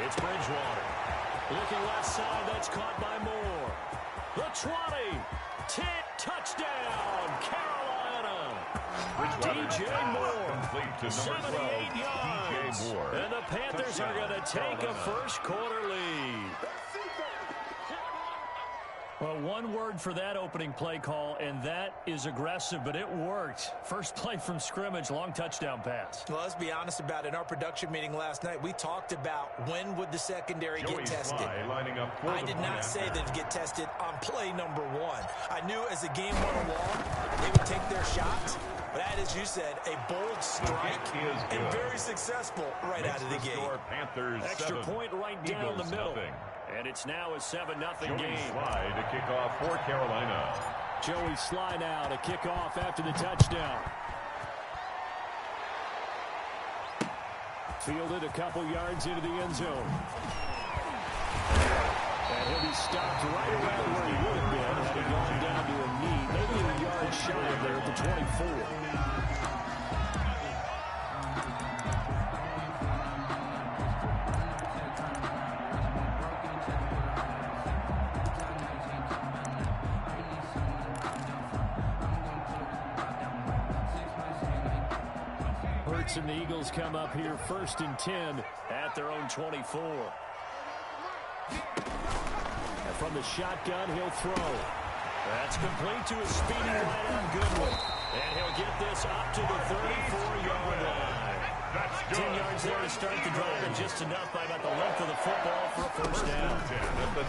It's Bridgewater. Looking left side, that's caught by Moore. The 20. Touchdown, Carolina. DJ Moore. 78 yards. And the Panthers are going to take a first quarter lead. Well, one word for that opening play call, and that is aggressive, but it worked. First play from scrimmage, long touchdown pass. Well, let's be honest about it. In our production meeting last night, we talked about when would the secondary get tested. I did not say they'd get tested on play number 1. I knew as the game went along, they would take their shots. But that, as you said, a bold strike and very successful right out of the gate. Extra point right down the middle. And it's now a 7-0 game. Sly to kick off for Carolina. Joey Sly now to kick off after the touchdown. Fielded a couple yards into the end zone. And he'll be stopped right around where he would have been had he gone down to a knee. Maybe a yard shy of there at the 24. And the Eagles come up here 1st and 10 at their own 24. And from the shotgun, he'll throw. That's complete to a speedy right on Goodwin. And he'll get this up to the 34-yard line. 10 yards there to start the drive, and just enough by about the length of the football for a first down. From the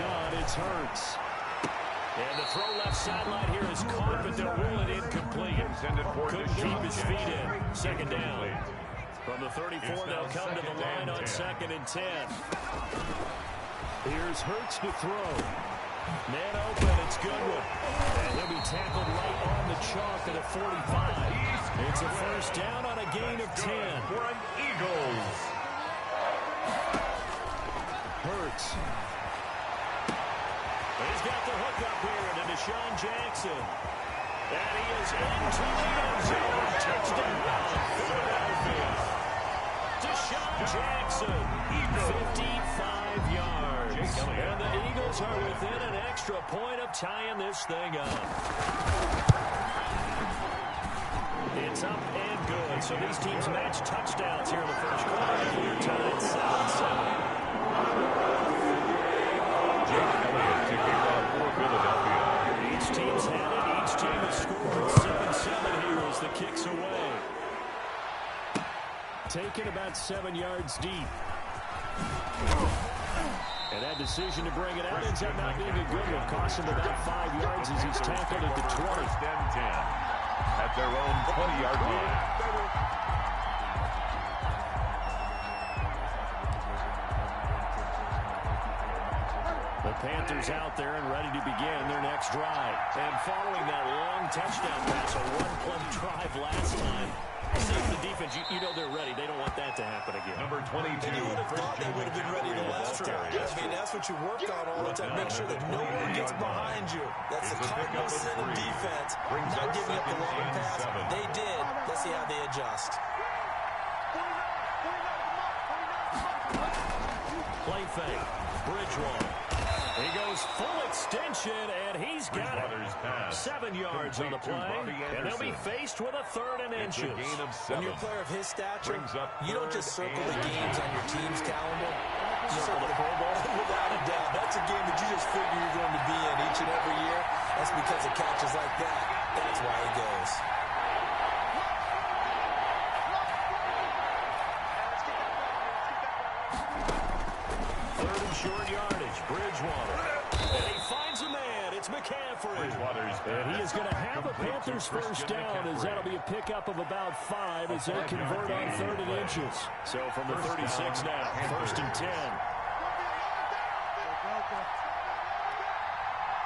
gun, it's Hurts. And the throw left sideline here is caught, but they'll rule it incomplete. Couldn't keep his feet in. Second down. From the 34, they'll come to the line on 2nd and 10. Here's Hurts to throw. Man open, it's Goodwin. And he'll be tackled right on the chalk at a 45. It's a first down on a gain of 10. For an Eagles. Hurts. He's got the hook up here to Deshaun Jackson. And he is into the end zone. Touchdown, Philadelphia. Deshaun Jackson, 55 yards. And the Eagles are within an extra point of tying this thing up. It's up and good. So these teams match touchdowns here in the first quarter. And we're tied 7-7. Each team's had it. Each team has scored 7-7 here as the kick's away. Taken about 7 yards deep. And that decision to bring it out ends up not being a good one. Cost him about 5 yards as he's tackled at the 20. 1st and 10 at their own 20-yard line. The Panthers out there and ready to begin their next drive. And following that long touchdown pass, a one-play drive last time, See, the defense, you know they're ready. They don't want that to happen again. Number 22. And you would have thought they would have been ready the last time. I mean, that's what you work on all the time. Make sure that no one gets behind you. That's the cardinal sin of defense. Not giving up the long pass. They did. Let's see how they adjust. Play fake. Bridgewater. He goes full extension, and he's got it. 7 yards on the play, and they'll be faced with a 3rd and inches. When you're a player of his stature, you don't just circle the games on your team's calendar. You circle the Pro Bowl. Without a doubt, that's a game that you just figure you're going to be in each and every year. That's because of catches like that. That's why he goes. Short yardage, Bridgewater. And he finds a man. It's McCaffrey. And he is going to have a Panthers first down, as that'll be a pickup of about 5 as they convert on 3rd and inches. So from the 36 now, 1st and 10.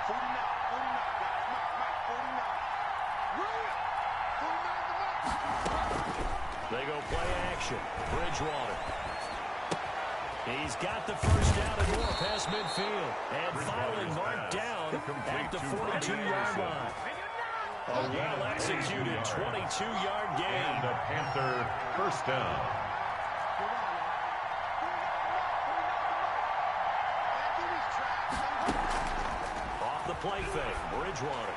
49. They go play action. Bridgewater. He's got the first down and more past midfield. And finally marked down at the 42-yard line. A well-executed 22-yard gain. And a Panther first down. Off the play fake, Bridgewater.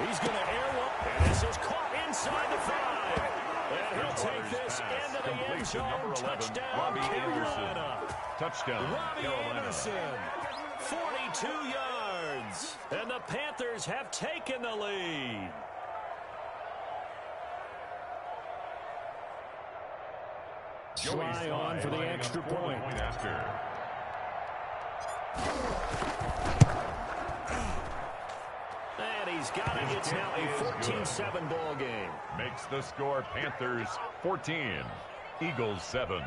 He's going to air one, and this is caught inside the 5. And he'll take this into the end zone. Touchdown, Carolina. Touchdown, Robbie Anderson, 42 yards. And the Panthers have taken the lead. Sly on for the extra point. And he's got it. It's now a 14-7 ball game. Makes the score Panthers 14, Eagles 7.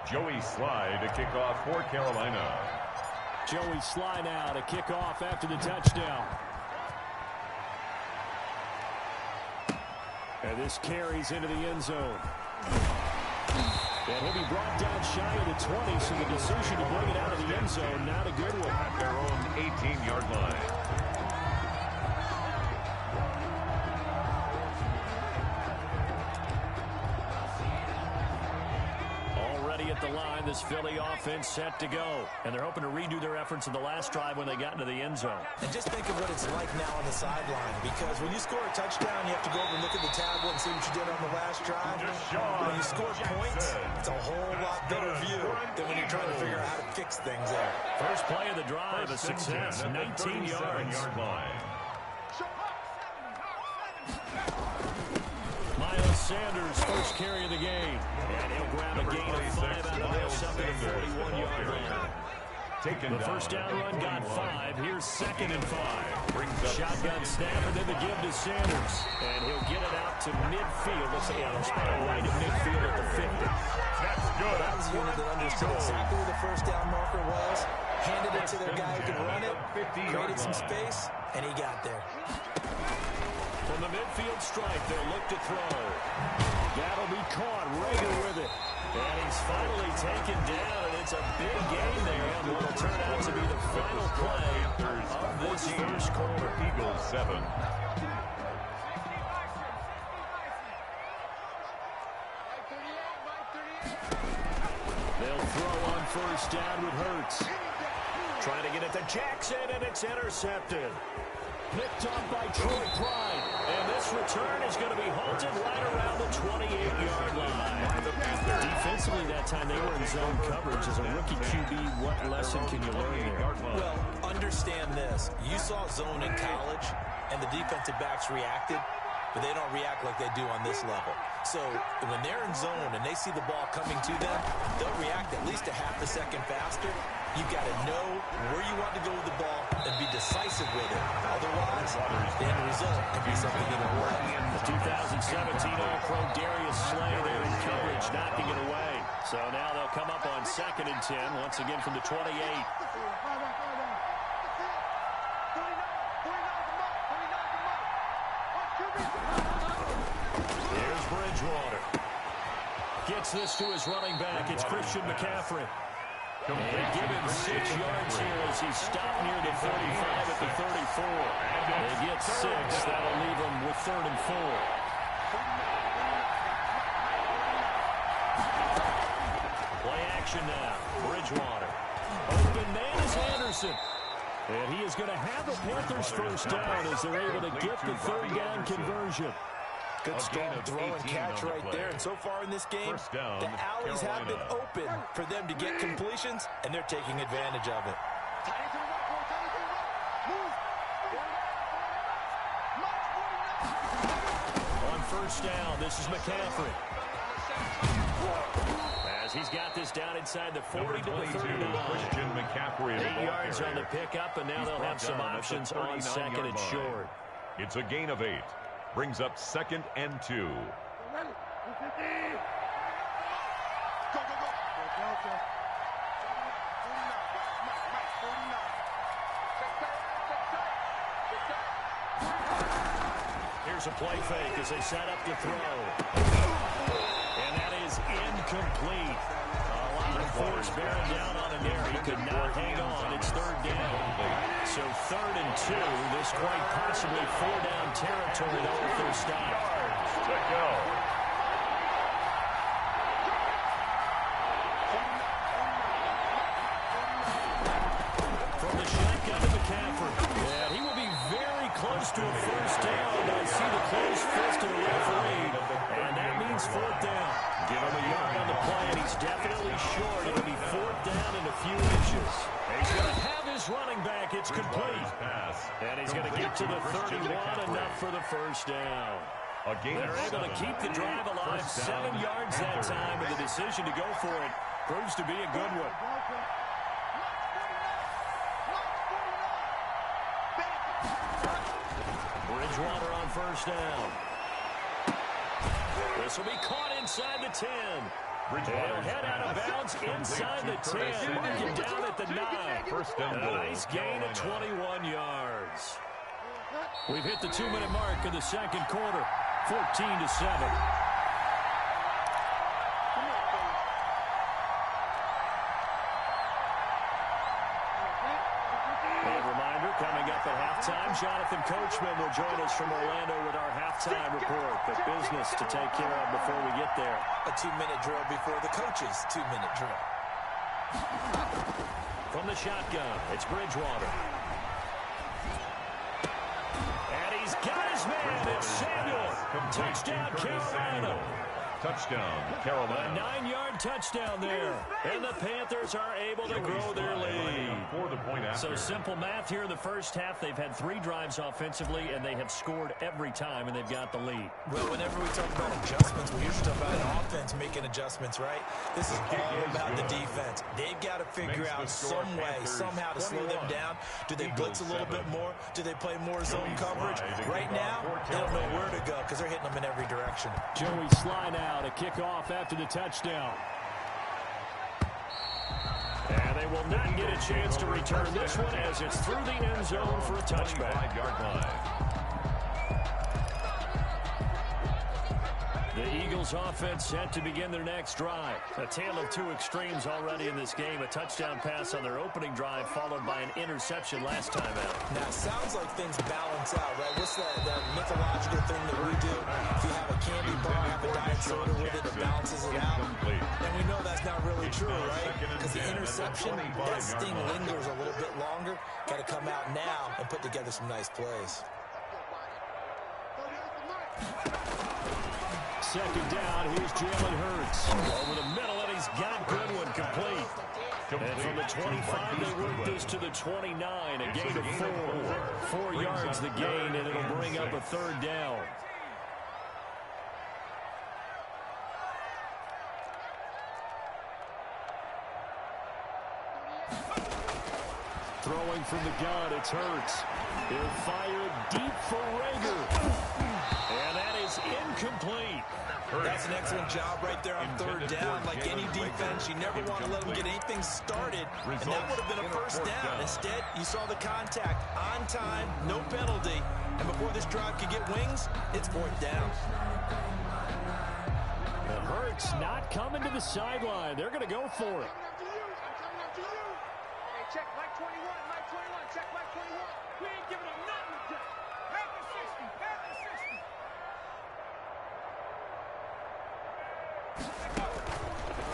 Joey Sly to kick off for Carolina. Joey Sly now to kick off after the touchdown. And this carries into the end zone. And he'll be brought down shy of the 20, so the decision to bring it out of the end zone, not a good one. At their own 18-yard line. At the line, this Philly offense set to go. And they're hoping to redo their efforts in the last drive when they got into the end zone. And just think of what it's like now on the sideline, because when you score a touchdown, you have to go over and look at the tablet and see what you did on the last drive. When you score points, it's a whole lot better view than when you're trying to figure out how to fix things there. First play of the drive, a success, 19 yards. Miles Sanders, first carry of the game. And he'll grab a gain of 5 out of this up to the 41-yard line. The first down run got 5. Here's 2nd and 5. Shotgun snap and then the give to Sanders. And he'll get it out to midfield. Let's see, right at midfield at the 50. That's good. That was a unit that understood exactly where the first down marker was. Handed it to their guy who could run it. Created some space, and he got there. From the midfield stripe, they'll look to throw. That'll be caught. Rager with it. And he's finally taken down, and it's a big gain there. And what will turn out to be the final play of this first quarter. Eagles 7. They'll throw on first down with Hurts. Trying to get it to Jackson, and it's intercepted. Picked up by Troy Pride. And this return is going to be halted right around the 28-yard line. Defensively that time, they were in zone coverage. As a rookie QB, what lesson can you learn there? Well, understand this. You saw zone in college, and the defensive backs reacted, but they don't react like they do on this level. So when they're in zone and they see the ball coming to them, they'll react at least a half a second faster. You've got to know where you want to go with the ball and be decisive with it. Otherwise, the end result can be something either way. The 2017 All-Pro Darius Slay there in coverage, knocking it away. So now they'll come up on 2nd and 10, once again from the 28. Bridgewater gets this to his running back. It's Christian McCaffrey. They give him 6 yards here as he stopped near the 35 at the 34. They get 6. That'll leave them with 3rd and 4. Play action now. Bridgewater. Open man is Anderson. And he is going to have the Panthers first down as they're able to get the 3rd down conversion. Good strong throw and catch right there. And so far in this game, the alleys have been open for them to get completions, and they're taking advantage of it. On first down, this is McCaffrey. As he's got this down inside the 40 to the 39. Christian McCaffrey. 8 yards on the pickup, and now they'll have some options on 2nd and short. It's a gain of 8. Brings up 2nd and 2. Here's a play fake as they set up to throw. And that is incomplete. A lot of force bearing down on him there. He could not hang on. It's 3rd down. So 3rd and 2. This quite possibly 4-down territory though if they're stopped. To go. From the shotgun to McCaffrey. And he will be very close to a first down. I see the closed fist of the referee. And that means 4th down. Give him a yard on the play, and he's definitely short. It'll be 4th down in a few inches. He's going to have his running back. It's complete. And he's going to get to the 31, enough for the first down. They're able to keep the drive alive. 7 yards that time, and the decision to go for it proves to be a good one. Bridgewater on first down. This will be caught inside the 10. They'll head out of bounds inside the 10. Mark him down at the 9. First down. A nice gain of 21 yards. We've hit the 2-minute mark in the 2nd quarter. 14-7. Coming up at halftime, Jonathan Coachman will join us from Orlando with our halftime report. But business to take care of before we get there. A 2-minute drill before the coach's 2-minute drill. From the shotgun, it's Bridgewater. And he's got his man. It's Samuel. Touchdown, Carolina. Touchdown, Carolina. A 9-yard touchdown there. And the Panthers are able to grow their lead. So simple math here in the first half. They've had 3 drives offensively, and they have scored every time, and they've got the lead. Well, whenever we talk about adjustments, we usually talk about an offense making adjustments, right? This is all about the defense. They've got to figure out some way, somehow to slow them down. Do they blitz a little bit more? Do they play more zone coverage? Right now, they don't know where to go because they're hitting them in every direction. Joey Sly now to kick off after the touchdown. And they will not get a chance to return this one as it's through the end zone for a touchback. The Eagles offense set to begin their next drive. A tale of 2 extremes already in this game. A touchdown pass on their opening drive followed by an interception last time out. Now, it sounds like things balance out, right? What's that mythological thing that we do? If you have a candy bar, have a diet soda with it, it balances it out. And we know that's not really true, right? Because the interception, that sting lingers a little bit longer. Got to come out now and put together some nice plays. Second down, here's Jalen Hurts. Over the middle, and he's got Goodwin complete. And from the 25, they work this to the 29. A gain of 4. 4 yards the gain, and it'll bring up a 3rd down. Throwing from the gun, it's Hurts. He'll fire deep for Rager. And that is incomplete. That's an excellent job right there on third down. Like any defense, you never want to let them get anything started, and that would have been a first down. Instead, you saw the contact on time, no penalty, and before this drive could get wings, it's fourth down. And Hurts not coming to the sideline. They're going to go for it. Hey, check Mike 21, Mike 21, check Mike 21. We ain't giving up nothing today. Half the 60, half the 60.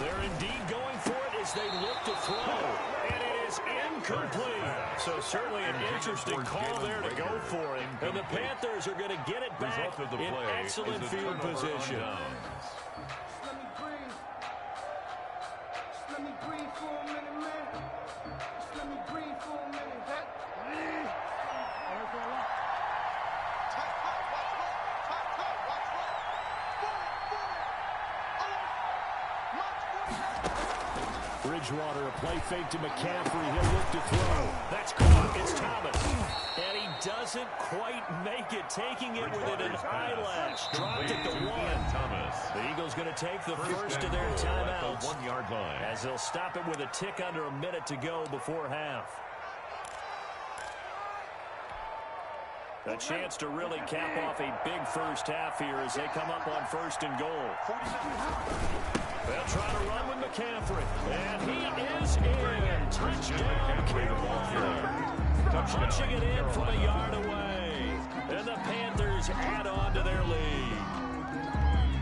They're indeed going for it as they look to throw. And it is incomplete. So certainly an interesting call there to go for it. And the Panthers are going to get it back in excellent field position. Let me breathe for a minute, man. Just let me breathe for a minute. Bridgewater, a play fake to McCaffrey. He'll look to throw. That's caught. It's Thomas. And he doesn't quite make it, taking it within an eyelash. Dropped it to one. The Eagles going to take the first of their timeouts 1 yard line. as they'll stop it with a tick under a minute to go before half. A chance to really cap off a big first half here as they come up on first and goal. They'll try to run with McCaffrey. And he is in. Touchdown, Carolina. Punching it in from a yard away. And the Panthers add on to their lead.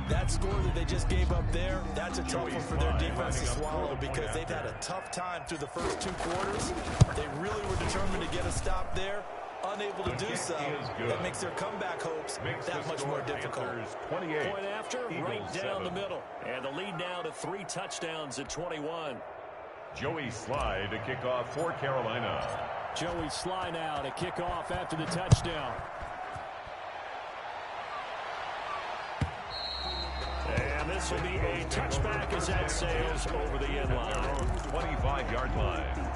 That score that they just gave up there, that's a tough one for their defense to swallow because they've had a tough time through the first 2 quarters. They really were determined to get a stop there. Unable to do so, that makes their comeback hopes that much more difficult. Point after, right down the middle. And the lead now to 3 touchdowns at 21. Joey Sly to kick off for Carolina. Joey Sly now to kick off after the touchdown. And this will be a touchback as that sails over the end line. 25-yard line.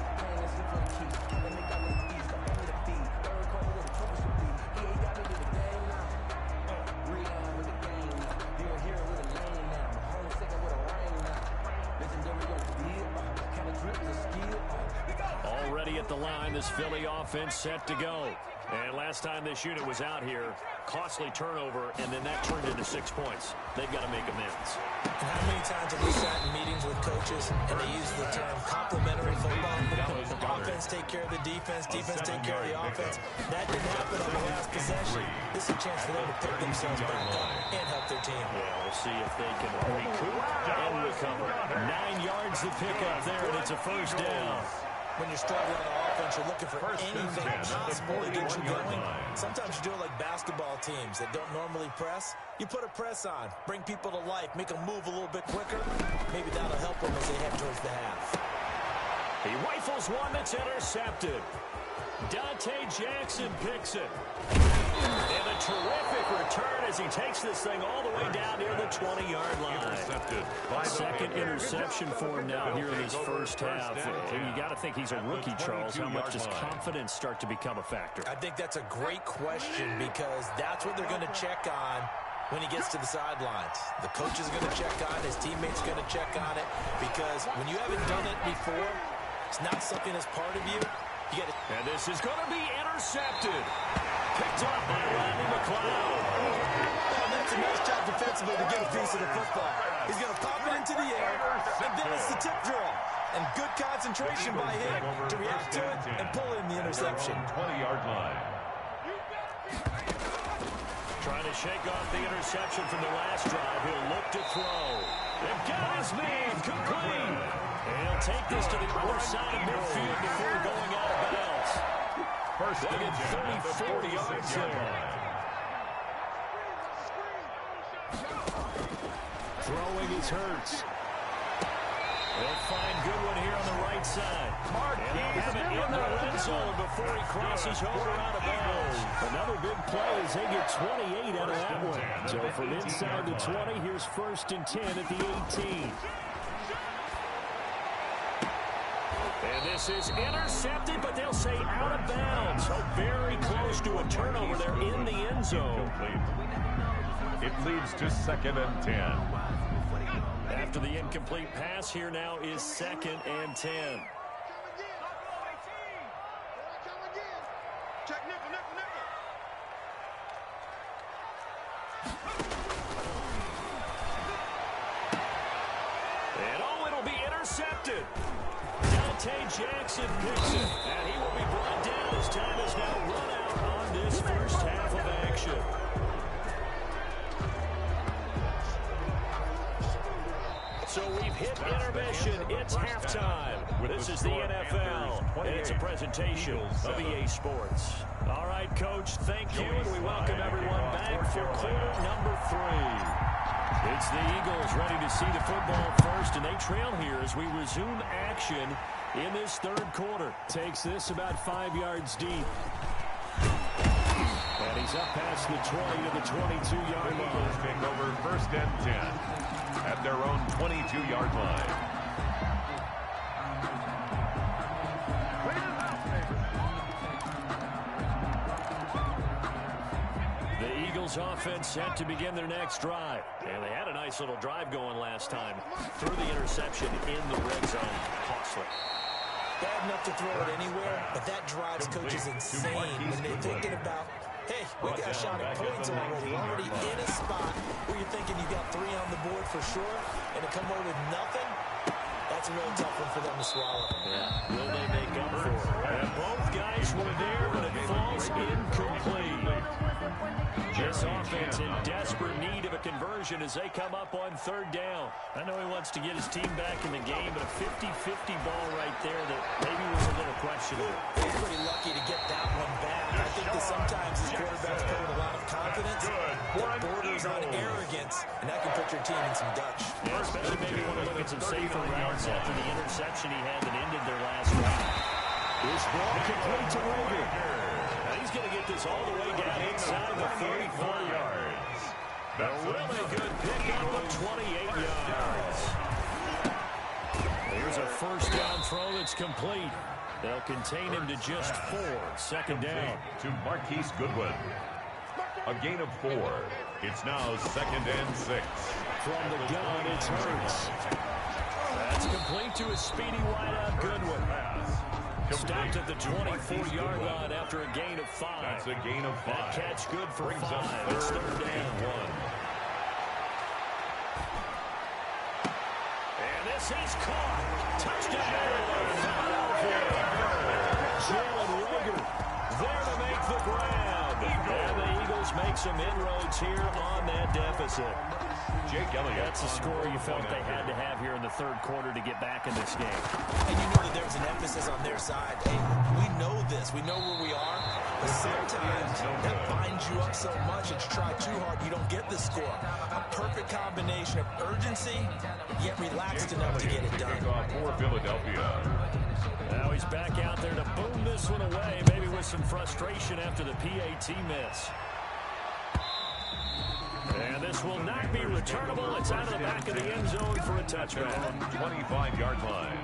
Already at the line, this Philly offense set to go. And last time this unit was out here, costly turnover, and then that turned into 6 points. They've got to make amends. And how many times have we sat in meetings with coaches and they use the term complementary football? Offense take care of the defense, defense take care of the offense. That didn't happen on the last possession. This is a chance for them to pick themselves back up and help their team. Yeah, we'll see if they can recoup and recover. 9 yards to pick up there, and it's a first down. When you're struggling on offense, you're looking for anything possible to get you going. Sometimes you do it like basketball teams that don't normally press. You put a press on, bring people to life, make them move a little bit quicker. Maybe that'll help them as they head towards the half. He rifles one that's intercepted. Dante Jackson picks it. And a terrific return as he takes this thing all the way down near the 20-yard line. Second interception for him now here in this first half. And you got to think he's a rookie, Charles. How much does confidence start to become a factor? I think that's a great question because that's what they're going to check on when he gets to the sidelines. The coach is going to check on it. His teammates are going to check on it because when you haven't done it before, it's not something that's part of you. And this is going to be intercepted. Picked up by Rodney McLeod. Oh, that's a nice job defensively to get a piece of the football. He's going to pop it into the air, and then it's the tip drill. And good concentration by him to react to it and pull in the interception. 20-yard line. Trying to shake off the interception from the last drive. He'll look to throw. They've got his man complete. And he'll take this to the other side of midfield before going out of bounds. First They'll get 30, 40 yards there. Throwing is Hurts. They'll find Goodwin here on the right side. And they'll have it in the red zone before he crosses over out of bounds. Another big play as they get 28 out of that one. So from inside the 20, here's first and 10 at the 18. And this is intercepted, but they'll say out of bounds. So very close to a turnover there in the end zone. It leads to 2nd and 10. After the incomplete pass, here now is 2nd and 10. Check nickel, nickel, nickel. And it'll be intercepted. Duaita Jackson picks it, and he will be brought down as time is now run out on this first half of action. So we've hit intermission. It's halftime. This is the NFL, and it's a presentation of EA Sports. All right, Coach, thank you, and we welcome everyone back for quarter number 3. It's the Eagles ready to see the football first, and they trail here as we resume action in this third quarter. Takes this about 5 yards deep. And he's up past the 20 to the 22-yard line. Eagles take over 1st and 10 at their own 22-yard line. Offense set to begin their next drive. And they had a nice little drive going last time. Threw the interception in the red zone. Costly. Bad enough to throw it anywhere, but that drives coaches insane when they're thinking about, hey, we got shot at points already in a spot where you're thinking you got 3 on the board for sure, and to come over with nothing, that's a real tough one for them to swallow. Yeah, will they make up for it? And both guys were there, but it falls incomplete. This offense in desperate need of a conversion as they come up on 3rd down. I know he wants to get his team back in the game, but a 50-50 ball right there that maybe was a little questionable. He's pretty lucky to get that one back. I think that sometimes his quarterbacks play with a lot of confidence that borders on arrogance, and that can put your team in some Dutch. Yeah, especially maybe want to look at some safer routes after the interception he had that ended their last drive. This ball complete to Rager. He's going to get this all the way down inside the 34 yards. A really good pickup of 28 yards. Here's a 1st down throw that's complete. They'll contain him to just 4. 2nd down. To Marquise Goodwin. A gain of 4. It's now 2nd and 6. From the gun, it's Hurts. That's complete to a speedy wideout Goodwin. Stopped at the 24-yard line after a gain of 5. That's a gain of 5. That catch good for Brings 5. up It's 3rd 3rd and down. 1. And this is caught. Touchdown. Philadelphia. Jalen Rager there to make the grab. And the Eagles make some inroads here on that deficit. Jake Elliott. That's the score you felt they had to have here in the 3rd quarter to get back in this game. And you know that there's an emphasis on their side. Hey, we know this. We know where we are. But sometimes that binds you up so much that you try too hard, you don't get the score. A perfect combination of urgency, yet relaxed enough to get it done. For Philadelphia. Now he's back out there to boom this one away, maybe with some frustration after the PAT miss. And this will not be returnable. It's out of the back of the end zone for a touchback. 25-yard line.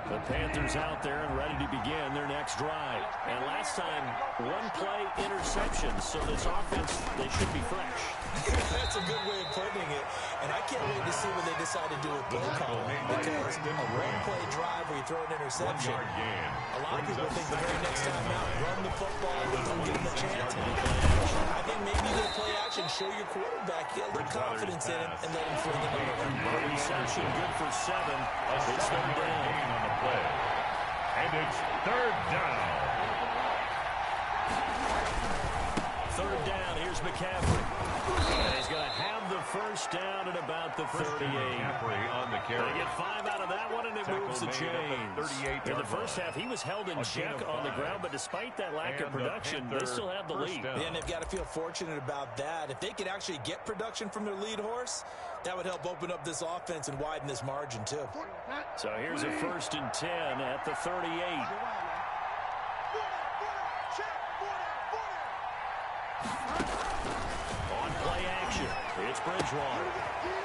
The Panthers out there and ready to begin their next drive. And last time, 1-play interception. So this offense, they should be fresh. That's a good way of putting it. And I can't wait to see what they decide to do with play calling. Because a 1-play drive where you throw an interception, a lot of people think the very next time out, run the football, don't give them a chance. I think maybe you get a play action, show your quarterback, get a little confidence in it, and let him fling it over. Reception good for 7. It's 3rd down. On the play. And it's 3rd down. 3rd down. Here's McCaffrey. And he's going to have the 1st down at about the 38. On the carry. They get 5 out of that one, and it moves the chains. In the first half, he was held in check on the ground, but despite that lack of production, they still have the lead. Yeah, and they've got to feel fortunate about that. If they could actually get production from their lead horse, that would help open up this offense and widen this margin, too. So here's a 1st and 10 at the 38. On play action, it's Bridgewater.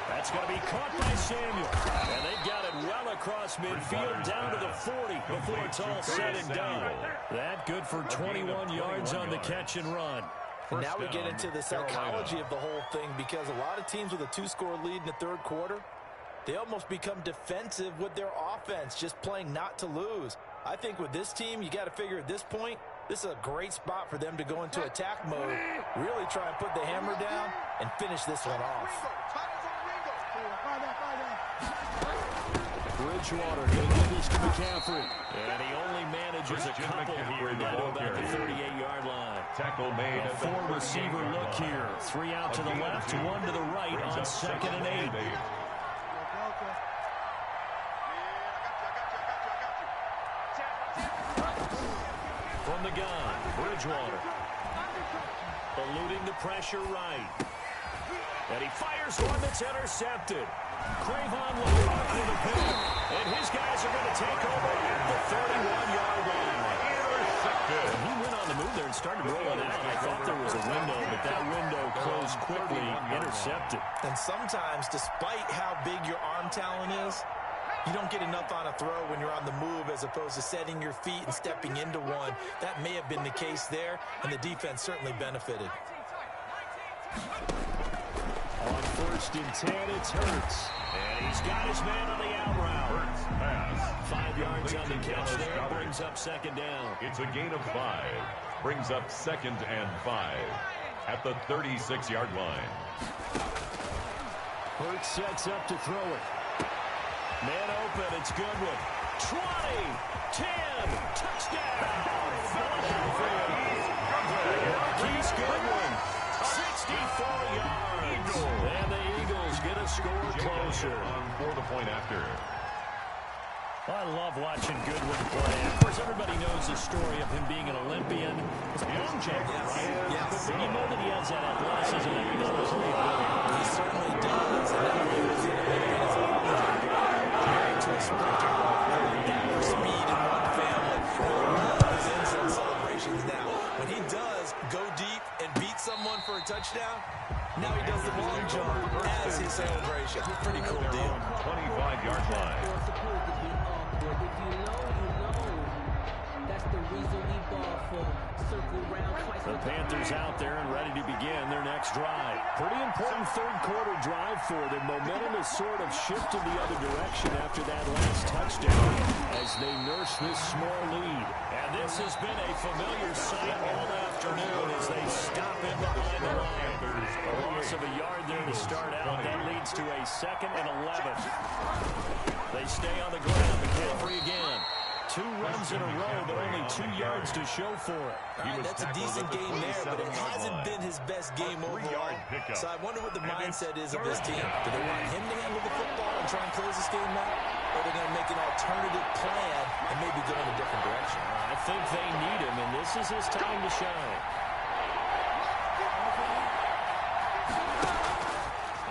That's going to be caught by Samuel. And they've got it well across midfield down to the 40 before it's all said and done. That good for 21 yards on the catch and run. And now we get into the psychology of the whole thing, because a lot of teams with a 2-score lead in the third quarter, they almost become defensive with their offense, just playing not to lose. I think with this team, you got to figure at this point, this is a great spot for them to go into attack mode, really try and put the hammer down and finish this one off. Bridgewater going to give this to McCaffrey. And he only manages a couple here down to about the 38-yard line. Tackle made. A 4-receiver look here. 3 out to the left, 1 to the right on 2nd and 8. From the gun, Bridgewater. Eluding the pressure right. And he fires one that's intercepted. Cravon Lock with a pick. And his guys are going to take over at the 31-yard line. Intercepted. He went on the move there and started rolling out. I thought there was a window, but that window closed quickly. Intercepted. And sometimes, despite how big your arm talent is, you don't get enough on a throw when you're on the move as opposed to setting your feet and stepping into one. That may have been the case there, and the defense certainly benefited. On 1st and 10, it's Hurts. And he's got his man on the out route. Hurts pass. 5 yards on the catch there. Brings up 2nd down. It's a gain of 5. Brings up 2nd and 5 at the 36-yard line. Hurts sets up to throw it. Man open, it's Goodwin. 20, 10, touchdown, Philadelphia. Marquise Goodwin, 64 yards. And the Eagles get a score closer. For the point after. I love watching Goodwin play. Of course, everybody knows the story of him being an Olympian. He's a long jumper, right? Yes. But you know that he has that athleticism that he does. He certainly does. And not only was he an Olympian as a long jumper, married to a sprinter. That speed in one family. And I love his insult celebrations now. When he does go deep and beat someone for a touchdown, now he does the long jump as his celebration. Pretty cool deal. 25-yard line. If you know, you know. That's the reason we ball for. Circle round twice. The Panthers out there and ready to begin their next drive. Pretty important third quarter drive for them. Momentum has sort of shifted the other direction after that last touchdown as they nurse this small lead. And this has been a familiar sight all afternoon as they stop in behind the line. A loss of a yard there to start out. That leads to a 2nd and 11. They stay on the ground. McCaffrey again. 2 runs in a row, but only 2 yards to show for it. That's a decent game there, but it hasn't been his best game overall. So I wonder what the mindset is of this team. Do they want him to handle the football and try and close this game out? Or are they going to make an alternative plan and maybe go in a different direction? I think they need him, and this is his time to shine.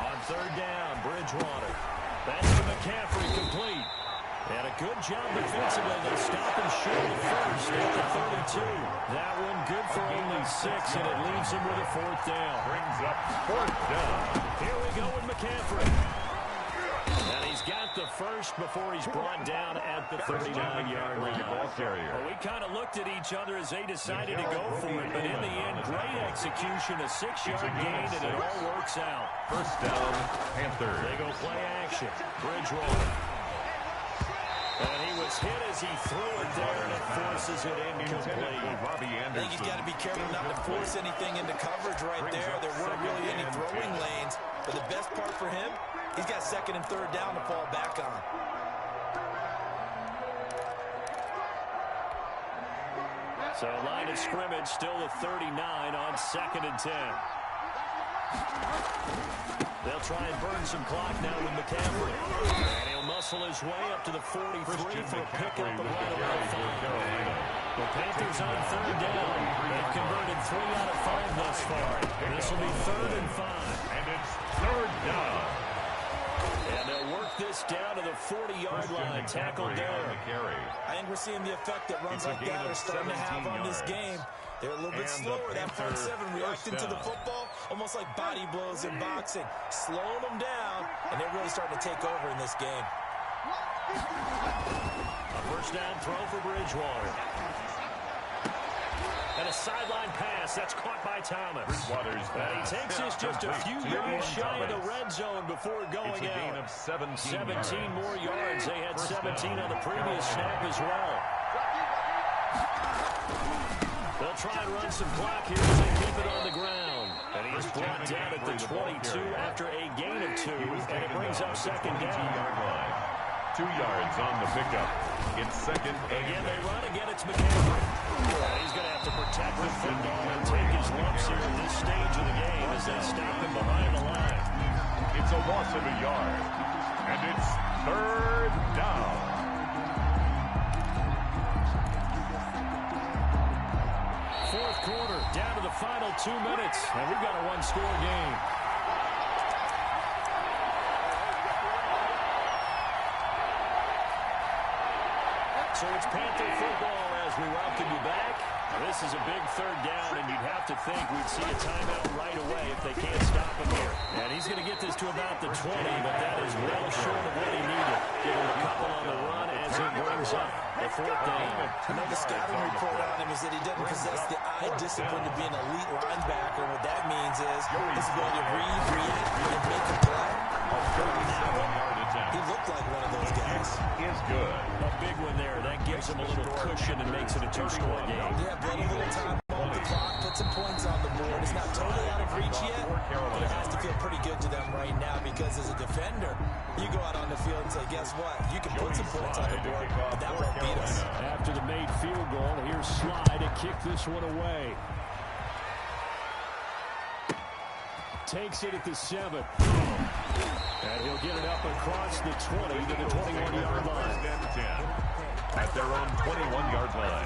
On 3rd down, Bridgewater. That's to McCaffrey, complete. And a good job defensively. They stop him short of 1st at the 32. That one good for only 6, and it leaves him with a 4th down. Brings up 4th down. Here we go with McCaffrey. And he's got the first before he's brought down at the 39-yard line. Well, we kind of looked at each other as they decided to go for it, but in the end, great execution, a 6-yard gain, and it all works out. 1st down, Panthers. They go play action. Bridgewater. And he was hit as he threw it there, and it forces it incomplete. I think he's got to be careful not to force anything into coverage right there. There weren't really any throwing lanes. But the best part for him, he's got 2nd and 3rd down to fall back on. So line of scrimmage still at 39 on 2nd and 10. They'll try and burn some clock now with McCaffrey. And he'll muscle his way up to the 43 for a pickup of right around 5. The Panthers on 3rd down. They've converted 3 out of 5 thus far. This will be 3rd and 5. And it's 3rd down. And they'll work this down to the 40-yard line. Tackle there. I think we're seeing the effect that runs like that are starting to have on this game. They're a little bit slower. That front 7 reacting to the football, almost like body blows in boxing, slowing them down, and they're really starting to take over in this game. A first down throw for Bridgewater. And a sideline pass. That's caught by Thomas. And he takes this just a few yards shy of the red zone before going it's a gain out. of 17 more yards. They had 17 on the previous snap as well. They'll try and run some clock here as they keep it on the ground. And he is brought down at the 22 after a gain of 2. And it brings up second down. 2 yards on the pickup. It's second. Again, they run. Again, it's McCaffrey. And he's going to have to protect the football and take his lumps here at this stage of the game as they stop him behind the line. It's a loss of a yard. And it's third down. Fourth quarter, down to the final 2 minutes. And we've got a one-score game. So it's Panther football as we welcome you back. This is a big third down, and you'd have to think we'd see a timeout right away if they can't stop him here. And he's going to get this to about the 20, but that is well short of what he needed. Give him a couple on the run as he brings up the fourth down. I know the scouting report on him is that he doesn't possess the eye discipline to be an elite linebacker. What that means is he's going to read, react, and make a play. He looked like one of those guys. Is good. A big one there. That gives him a little cushion and makes it a two-score game. Yeah, put a little time on the clock, put some points on the board. It's not totally out of reach yet, but it has to feel pretty good to them right now because as a defender, you go out on the field and say, guess what? You can put some points on the board, but that won't beat us. After the made field goal, here's Sly to kick this one away. Takes it at the 7. And he'll get it up across the 20 to the 21-yard line. At their own 21-yard line.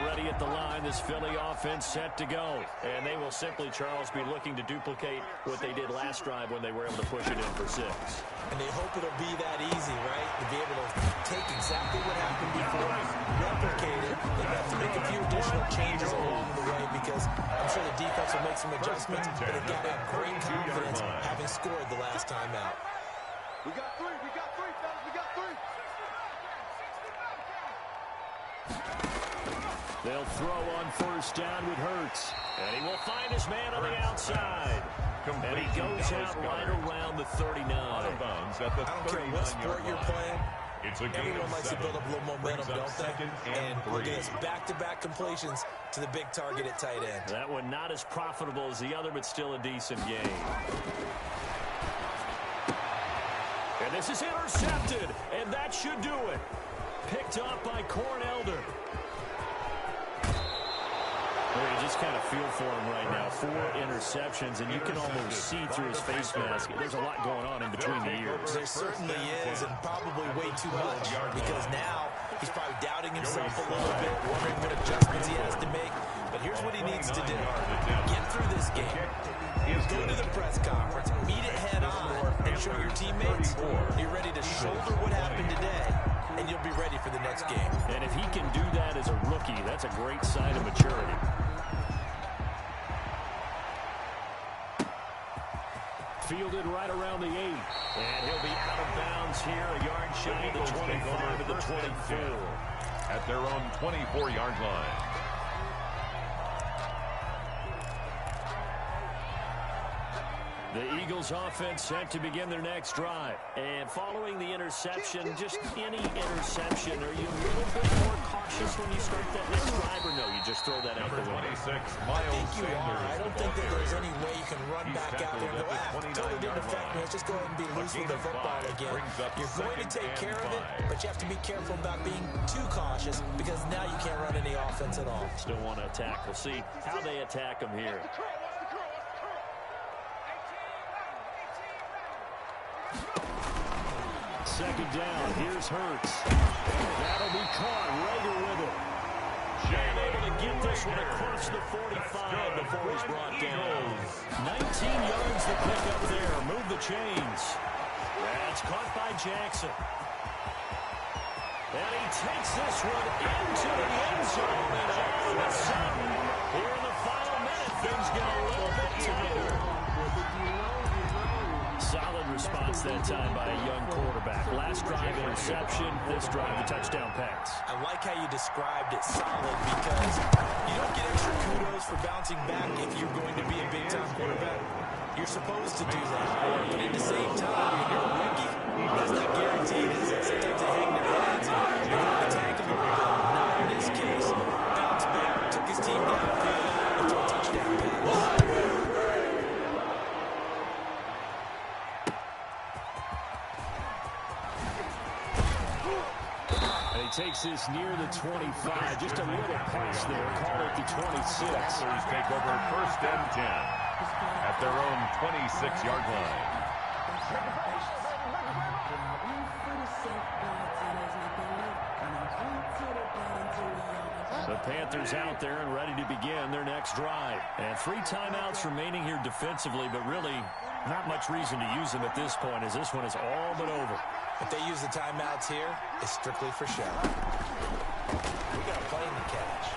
Already at the line, this Philly offense set to go. And they will simply, Charles, be looking to duplicate what they did last drive when they were able to push it in for 6. And they hope it'll be that easy, right? To be able to take exactly what happened before, replicate it. They have to make a few additional changes along the way because I'm sure the defense will make some adjustments, but they've got to have great confidence having scored the last time out. We got 3, fellas, we got 3. They'll throw on first down with Hurts. And he will find his man on the outside. And he goes out right around the 39. I don't care what sport you're playing. Everyone likes to build up a little momentum, don't they? And look at this, back-to-back completions to the big target at tight end. That one not as profitable as the other, but still a decent game. And this is intercepted, and that should do it. Picked up by Corn Elder. You just kind of feel for him right now. 4 interceptions, and you can almost see through his face mask. There's a lot going on in between the ears. There certainly is, and probably way too much, because now he's probably doubting himself a little bit, wondering what adjustments he has to make. But here's what he needs to do. Get through this game. Go to the press conference, meet it head on, and show your teammates you're ready to shoulder what happened today, and you'll be ready for the next game. And if he can do that as a rookie, that's a great sign of maturity. Fielded right around the 8. And he'll be out of bounds here, a yard shy of the 25 to the 24. At their own 24-yard line. The Eagles offense set to begin their next drive. And following the interception, just any interception, are you a little bit more cautious when you start that next drive, or no, you just throw that out the window? I think you are. I don't think that there's any way you can run back out there and go, totally didn't affect me. Let's just go ahead and be loose with the football again. You're going to take care of it, but you have to be careful about being too cautious because now you can't run any offense at all. Still want to attack. We'll see how they attack them here. Second down, here's Hurts. That'll be caught. Rager with it. And able to get this one across the 45 before he's brought down. 19 yards to pick up there. Move the chains. That's caught by Jackson. And he takes this one into the end zone. And all of a sudden, here in the final minute, things get a little bit tighter. Solid response that time by a young quarterback. Last drive interception, this drive the touchdown pass. I like how you described it, solid, because you don't get extra kudos for bouncing back if you're going to be a big-time quarterback. You're supposed to do that. But at the same time, when you're a rookie, that's not guaranteed, is it? Sometimes they hang their heads and you're going to tank a little bit. Not in this case. Bounced back, took his team downfield into a touchdown pass. Takes this near the 25. Just a little pass there. Call it the 26. Panthers take over 1st and 10 at their own 26-yard line. The Panthers out there and ready to begin their next drive. And 3 timeouts remaining here defensively, but really not much reason to use them at this point, as this one is all but over. If they use the timeouts here, it's strictly for show. We got a play in the catch.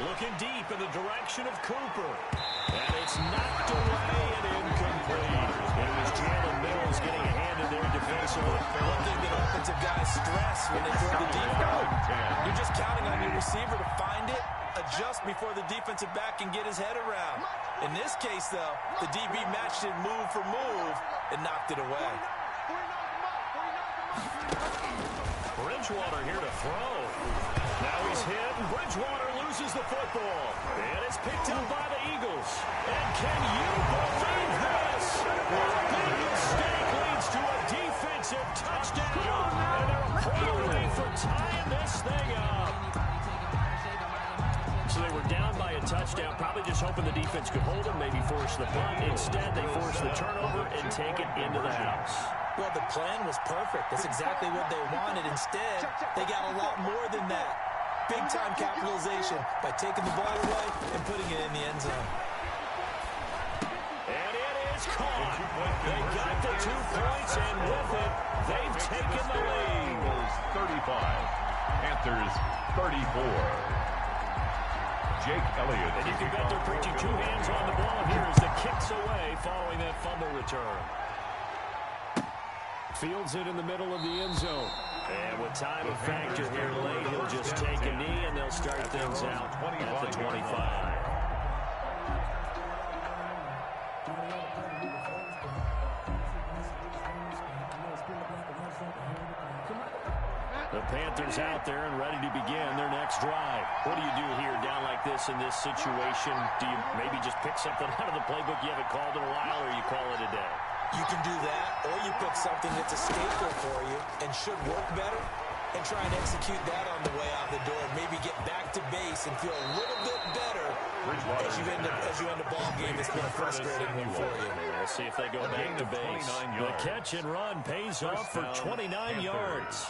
Looking deep in the direction of Cooper. And it's knocked away and incomplete. It was Jalen Mills getting a hand in there defensively. One thing that offensive guys stress when they throw the deep ball, you're just counting on your receiver to find it, adjust before the defensive back can get his head around. In this case, though, the DB matched it move for move and knocked it away. Bridgewater here to throw. Now he's hit, and Bridgewater loses the football. And it's picked up by the Eagles. And can you believe this? A big mistake leads to a defensive touchdown. And they're hungry for tying this thing up. So they were down by a touchdown, probably just hoping the defense could hold them, maybe force the punt. Instead, they force the turnover and take it into the house. Well, the plan was perfect. That's exactly what they wanted. Instead, they got a lot more than that. Big-time capitalization by taking the ball away and putting it in the end zone. And it is caught. They got the 2 points, and with it, they've taken the lead. Eagles 35, Panthers 34. Jake Elliott. And you can bet they're preaching 2 hands on the ball here as the kick's away following that fumble return. Fields it in the middle of the end zone. And with time a factor here late, he'll just take a knee and they'll start things out at the 25. The Panthers out there and ready to begin their next drive. What do you do here down like this in this situation? Do you maybe just pick something out of the playbook you haven't called in a while, or you call it a day? You can do that, or you pick something that's a staple for you and should work better and try and execute that on the way out the door. Maybe get back to base and feel a little bit better as you end a ball game that's been a frustrating one for you. We'll see if they go back to base. The catch and run pays off for 29 yards.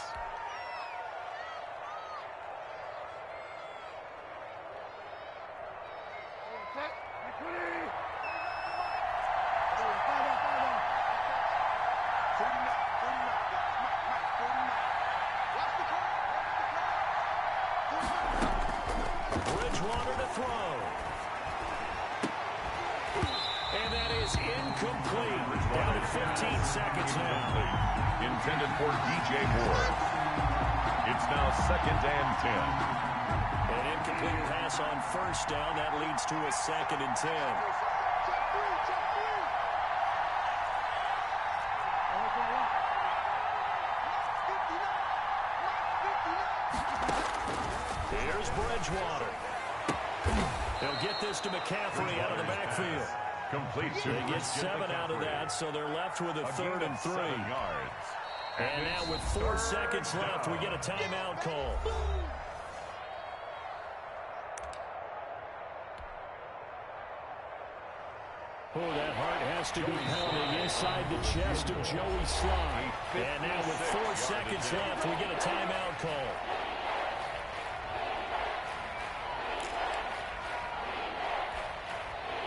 Bridgewater to throw. And that is incomplete. Down to 15 seconds now. Intended for DJ Moore. It's now 2nd and 10. An incomplete pass on 1st down. That leads to a 2nd and 10. Here's Bridgewater. They'll get this to McCaffrey out of the backfield. Complete. They get 7 out of that, so they're left with a 3rd and 3. And now with 4 seconds left, we get a timeout call. Oh, that heart has to be pounding inside the chest of Joey Sly. And now with 4 seconds left, we get a timeout call.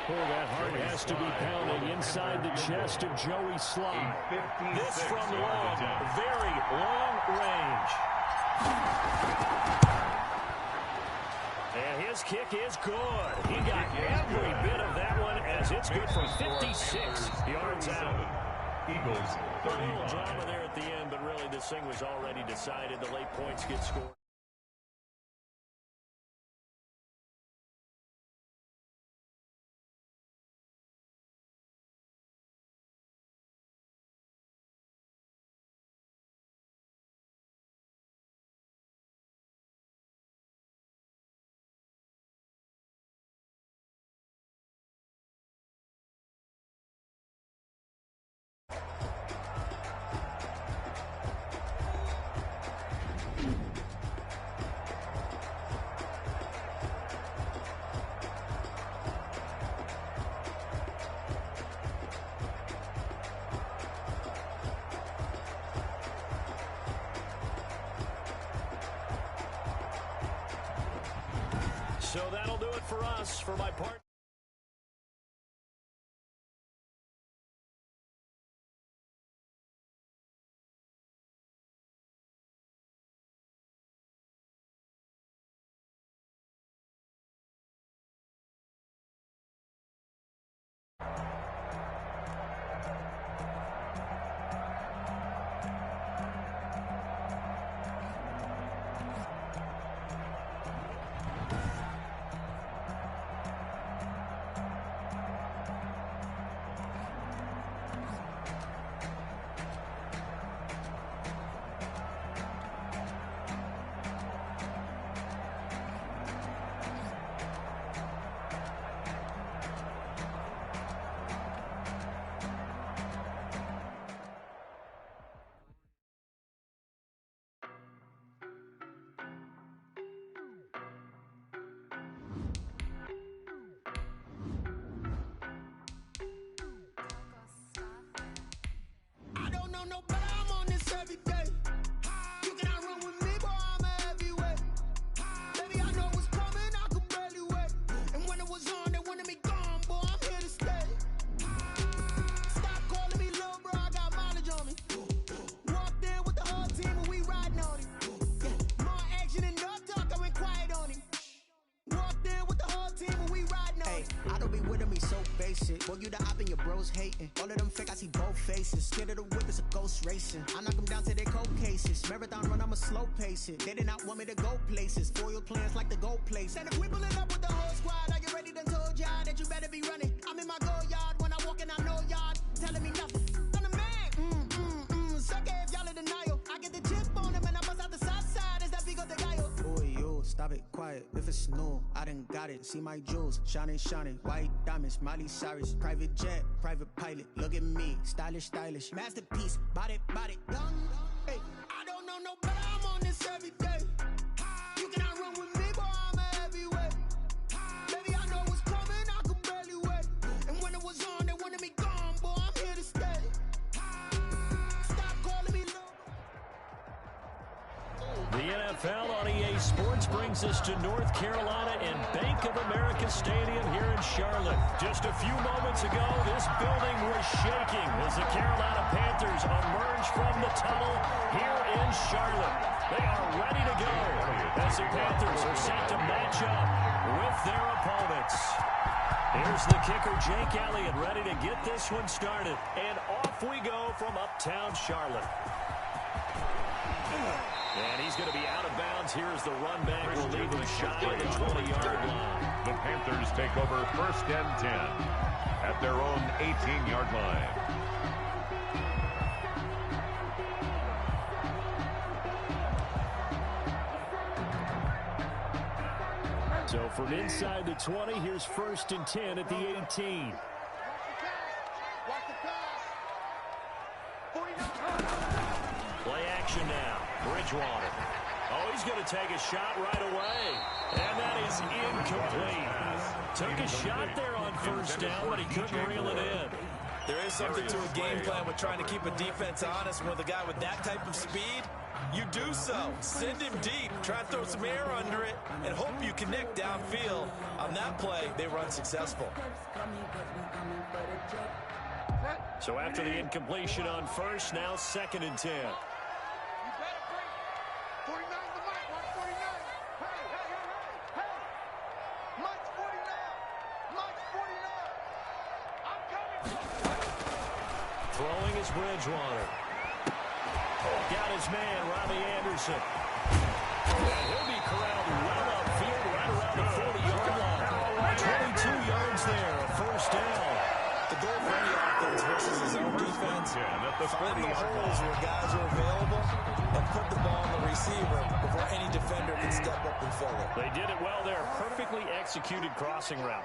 Oh, that heart has to be pounding inside the chest of Joey Sly. This from long, very long range. And his kick is good. He got every bit of that one as it's good from 56 yards out. Eagles, A little drama there at the end, but really this thing was already decided. The late points get scored. So that'll do it for us. For my part. I don't know no better, I'm on this every day. You cannot run with me, boy, I'm a heavyweight. Baby, I know what's coming, I could barely wait. And when it was on, they wanted me gone, boy, I'm here to stay. Stop calling me little bro, I got mileage on me. Walked in with the whole team and we riding on him. More action and no talk, I went quiet on him. Walked in with the whole team and we riding on him. I don't be with him, he's so basic. Boy, you the op and your bros hating. All of them fake, I see both faces. Scared of the whip, it's a ghost racing. I knock them down to their cold cases. Marathon run, I'ma slow pace it. They did not want me to go places. Foil plans like the go place. And if we pulling up with the whole squad, are you ready? Done told y'all that you better be running. I'm in my go yard. When I walk in, I know y'all telling me nothing. I'm the man. Suck it if y'all in denial. I get the chip on them and I bust out the south side. Is that Vigo de Gallo? Boy, yo, stop it, quiet. If it's new, I done got it. See my jewels, shining, shining. White diamonds, Miley Cyrus. Private jet, private pilot. Look at me, stylish, stylish. Masterpiece, body, body. Hey, I don't know no better, I'm on this every day. You cannot run with me, boy, I'm a heavyweight. Baby, I know what's coming, I could barely wait. And when it was on, they wanted me gone, boy, I'm here to stay. Stop calling me little. The NFL on EA Sports brings us to North Carolina and Bank of America Stadium here in Charlotte. Just a few moments ago, this building was shaking as the Carolina Panthers emerge from the tunnel here in Charlotte. They are ready to go as the Panthers are set to match up with their opponents. Here's the kicker, Jake Elliott, ready to get this one started. And off we go from uptown Charlotte. And he's going to be out of bounds. Here's the run back. Will leave him shy of the 20-yard line. The Panthers take over 1st and 10 at their own 18-yard line. So from inside the 20, here's 1st and 10 at the 18. Watch the pass. Play action now. Bridgewater. Oh, he's going to take a shot right away. And that is incomplete. Took a shot there on 1st down, but he couldn't reel it in. There is something to a game plan with trying to keep a defense honest. With a guy with that type of speed, you do so. Send him deep. Try to throw some air under it and hope you connect downfield. On that play, they run successful. So after the incompletion on 1st, now 2nd and 10. 49 the mic, watch 49. Hey. Throwing is Bridgewater. Got his man, Robbie Anderson. And he'll be corralled well upfield, right around the 40-yard line. 22 yards there, a first down. The goal for any offense versus his own defense, find the holes where guys are available and put the ball on the receiver before any defender can step up and fill it. They did it well there. Perfectly executed crossing route.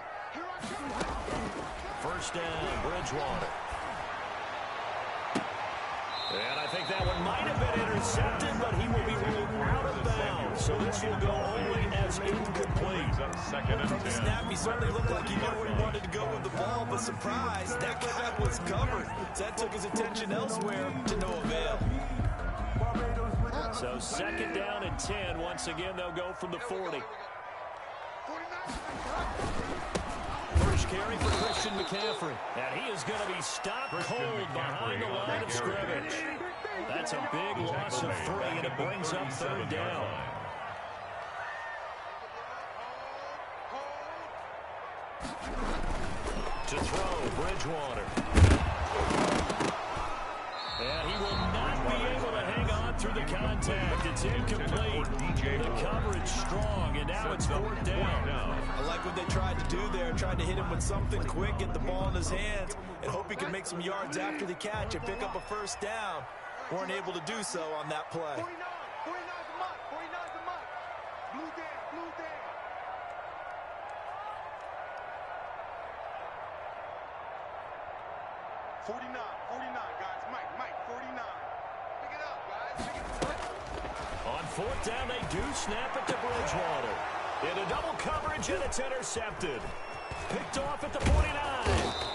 First down, Bridgewater. And I think that one might have been intercepted, but he will be ruled out of bounds. So this will go only as incomplete. From the snap, he certainly looked like he knew where he wanted to go with the ball, but surprise, that guy was covered. So that took his attention elsewhere to no avail. So second down and 10. Once again, they'll go from the 40. First carry for Christian McCaffrey. And he is going to be stopped cold behind the line of scrimmage. That's a big loss of 3, and it brings up third down. To throw, Bridgewater. And he will not be able to hang on through the contact. It's incomplete. The coverage strong, and now it's fourth down. I like what they tried to do there. Tried to hit him with something quick, get the ball in his hands, and hope he can make some yards after the catch and pick up a first down. Weren't able to do so on that play. 49's a mutt. 49's a mutt. Blue down, blue down. 49, guys. Mike, 49. Pick it up, guys. Pick it up. On fourth down, they do snap it to Bridgewater. Into double coverage, and it's intercepted. Picked off at the 49.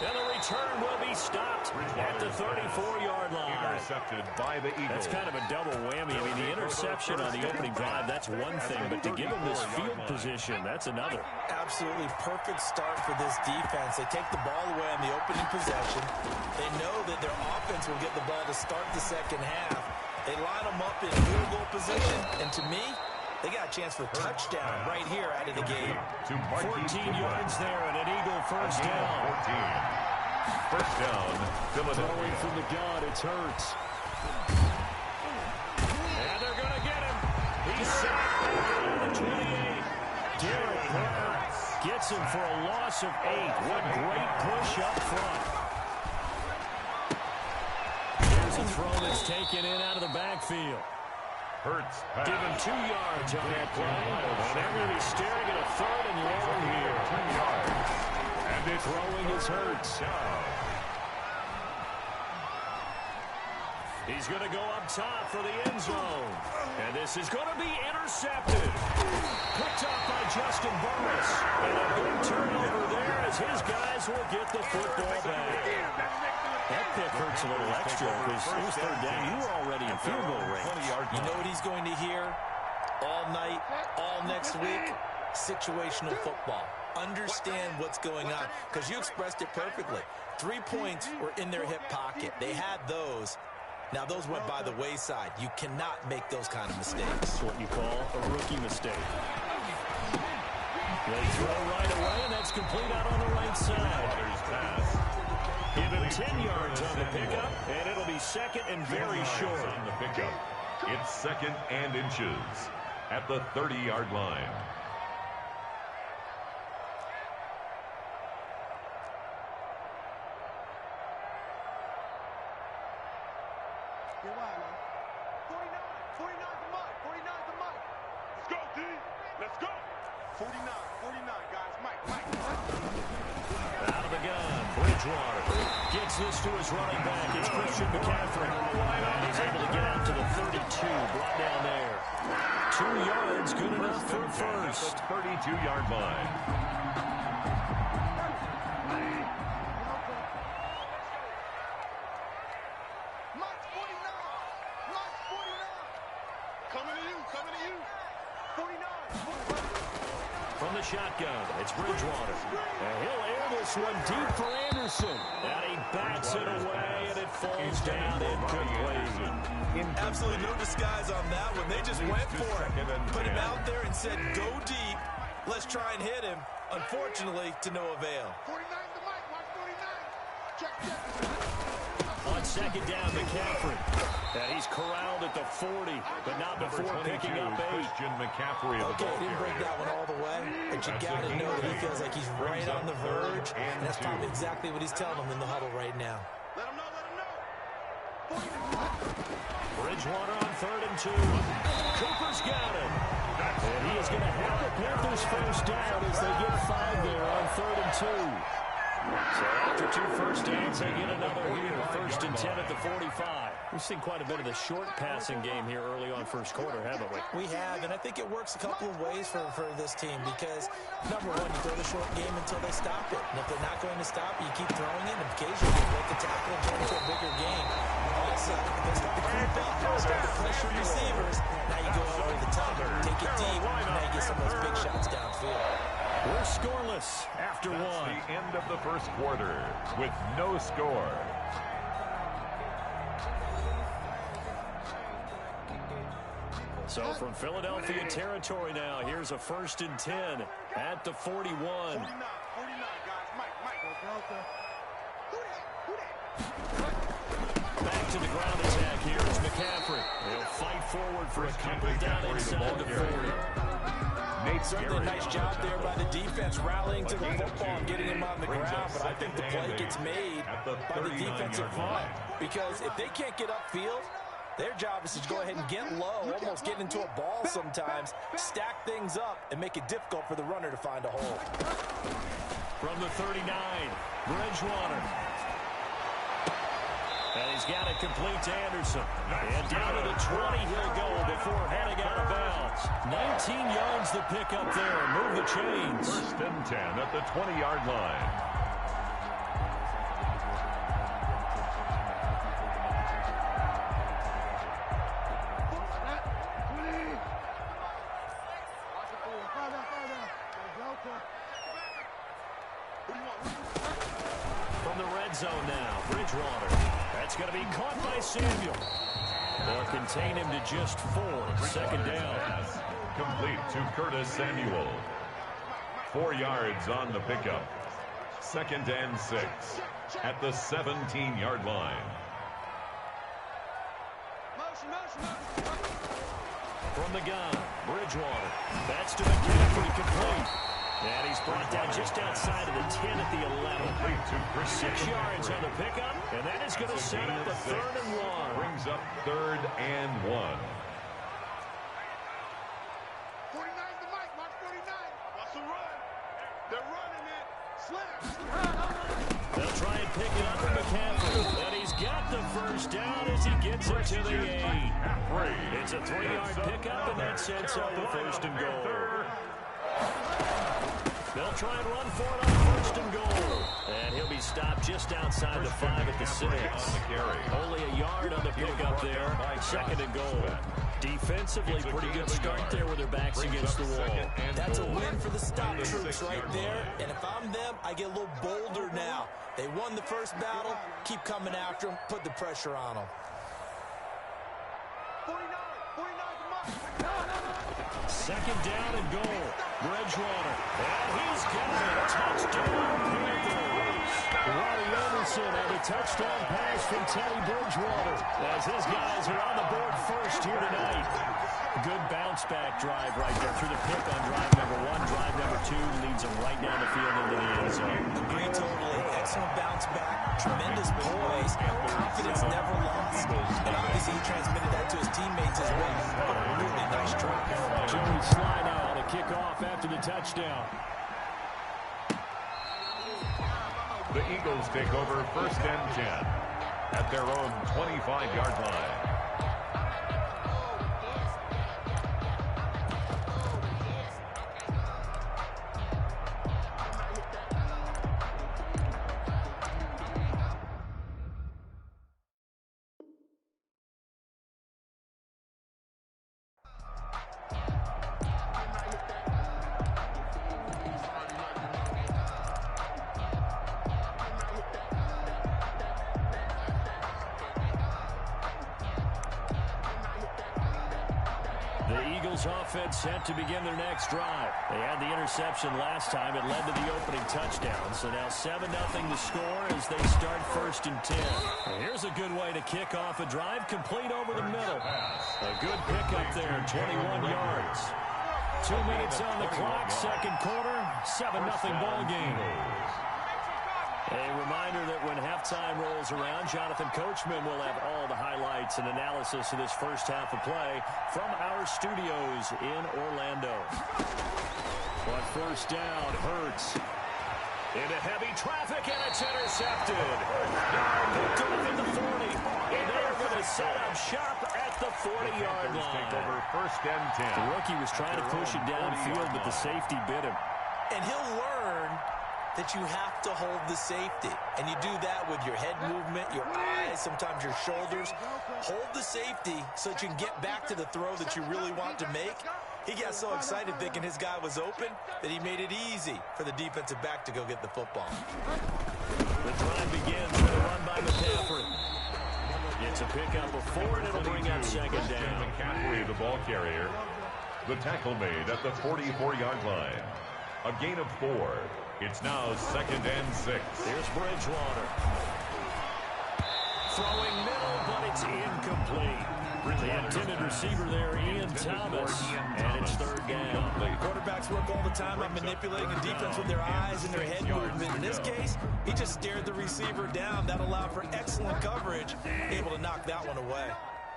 And the return will be stopped at the 34-yard line. Intercepted by the Eagles. That's kind of a double whammy. I mean, the interception on the opening drive, that's one thing. But to give them this field position, that's another. Absolutely perfect start for this defense. They take the ball away on the opening possession. They know that their offense will get the ball to start the second half. They line them up in field goal position. And to me, they got a chance for a touchdown right here out of the game. 14 yards there and an Eagle first down. 14. First down, Philadelphia. Throwing from the gun, it's Hurts. And they're going to get him. He's sacked at the 28. Derek Brown gets him for a loss of 8. What great push up front. Here's a throw that's taken in out of the backfield. Hurts. Give him 2 yards on that play. And they're going to be staring at a third and long here. 2 yards. And it's throwing his Hurts. He's going to go up top for the end zone. And this is going to be intercepted. Picked up by Justin Burris. And a big turnover there as his guys will get the football back. That pick hurts a little extra because it was third down. You were already in field goal range. You know what he's going to hear all night, all next week? Situational football. Understand what's going on because you expressed it perfectly. 3 points were in their hip pocket. They had those. Now, those went by the wayside. You cannot make those kind of mistakes. That's what you call a rookie mistake. They throw right away, and that's complete out on the right side. Give him 10 yards on the pickup, and it'll be second and very short. On the pickup. It's second and inches at the 30-yard line. Get wide, man. 49's a mutt. 49's a mutt. Let's go, D. Let's go. 49, guys. Mike. Out of the gun, Bridgewater gets this to his running back. It's Christian McCaffrey. And he's able to get out to the 32, brought down there. 2 yards, good enough for first. 32-yard line. Mike's 49. Coming to you. 49. From the shotgun, it's Bridgewater. And he'll air this one deep for Anderson. And he bats it away, and it falls down incomplete. Absolutely no disguise on that one. They just went for it. Put him out there and said, go deep. Let's try and hit him. Unfortunately, to no avail. 49's the Mike. Watch 49. On second down, McCaffrey. And he's corralled at the 40, but not before picking up 8. Christian McCaffrey. Okay, didn't break that one all the way, but you got to know that he feels like he's right on the verge, and that's probably exactly what he's telling him in the huddle right now. Let him know, let him know. Bridgewater on 3rd and 2. Cooper's got it. And he is going to have the Panthers first down as they get 5 there on 3rd and 2. So after 2 first downs, they get another here. 1st and 10 at the 45. We've seen quite a bit of the short passing game here early on first quarter, haven't we? We have, and I think it works a couple of ways for this team because, number one, you throw the short game until they stop it. And if they're not going to stop it, you keep throwing it, and occasionally you break the tackle and turn it into a bigger game. Also, if they start to creep up, start to pressure receivers, now you go all over the top, take it deep, and now you get some of those big shots downfield. We're scoreless after That's 1. the end of the first quarter with no score. So from Philadelphia territory now, here's a 1st and 10 at the 41. 49, guys. Mike. Back to the ground attack here is McCaffrey. He'll fight forward for a couple down inside the 40. Certainly a nice job there by the defense rallying to the football and getting him on the ground, but I think the play gets made by the defensive front because if they can't get upfield, their job is to go ahead and get low, almost get into a ball sometimes, stack things up, and make it difficult for the runner to find a hole. From the 39, Bridgewater. And he's got it complete to Anderson. And down to the 20 he'll go before heading out of bounds. 19 yards the pickup there. Move the chains. 1st and 10 at the 20-yard line. From the red zone now, Bridgewater. That's going to be caught by Samuel. They'll contain him to just 4. 2nd down. Complete to Curtis Samuel. 4 yards on the pickup. 2nd and 6 at the 17-yard line. From the gun, Bridgewater. That's to McCaffrey, complete. And he's brought down just outside of the 10 at the 11. 6 yards on the pickup, and that is going to set up a 3rd and 1. Brings up 3rd and 1. 49 to Mike. Mark 49. Watch the run. They're running it. Slam. They'll try and pick it up from McCaffrey. And he's got the first down as he gets it to the 8. It's a 3-yard pickup, and that sets up a 1st and goal. They'll try and run for it on 1st and goal. And he'll be stopped just outside the 5 at the 6. Only a yard on the pickup there. 2nd and goal. Defensively, pretty good start there with their backs against the wall. That's a win for the stop troops right there. And if I'm them, I get a little bolder now. They won the first battle. Keep coming after them. Put the pressure on them. 2nd down and goal. Bridgewater. And he's got a touchdown, Panthers. Ronnie Anderson and a touchdown pass from Teddy Bridgewater as his guys are on the board first here tonight. Good bounce-back drive right there through the pick on drive number 1. Drive number 2 leads them right down the field into the end zone. Agree totally. Excellent bounce back. Tremendous poise. Confidence never lost. And obviously he transmitted that to his teammates as well. A really nice drive. Joey Sly now to kick off after the touchdown. The Eagles take over 1st and 10 at their own 25-yard line. The Eagles offense set to begin their next drive. They had the interception last time. It led to the opening touchdown. So now 7-0 the score as they start 1st and 10. And here's a good way to kick off a drive, complete over the middle. A good pickup there, 21 yards. 2 minutes on the clock, second quarter, 7-0 ball game. A reminder that when halftime rolls around, Jonathan Coachman will have all the highlights and analysis of this first half of play from our studios in Orlando. On first down, Hurts into heavy traffic, and it's intercepted. Picked off at the 40, and they're going to set up shop at the 40-yard line. Over 1st and 10. The rookie was trying to push it downfield, but the safety bit him. And he'll learn that you have to hold the safety. And you do that with your head movement, your eyes, sometimes your shoulders. Hold the safety so that you can get back to the throw that you really want to make. He got so excited thinking his guy was open that he made it easy for the defensive back to go get the football. The drive begins with a run by McCaffrey. It's a pickup of 4, and it'll bring up second down. McCaffrey, the ball carrier. The tackle made at the 44-yard line. A gain of 4. It's now 2nd and 6. Here's Bridgewater. Throwing middle, but it's incomplete. The intended receiver there, Ian Thomas, and it's 3rd down. Quarterbacks work all the time on manipulating the defense with their eyes and their head movement. In this case, he just stared the receiver down. That allowed for excellent coverage, able to knock that one away.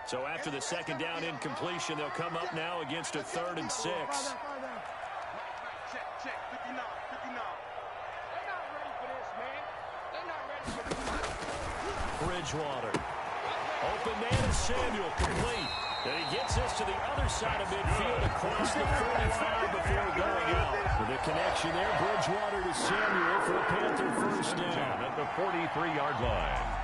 So after the 2nd down incompletion, they'll come up now against a 3rd and 6. Check, 59, 59. They're not ready for this, man. They're not ready for this. Bridgewater. Open man is Samuel, complete. Then he gets this to the other side of midfield across the 45 before going out. With a connection there, Bridgewater to Samuel for a Panther 1st down. At the 43-yard line.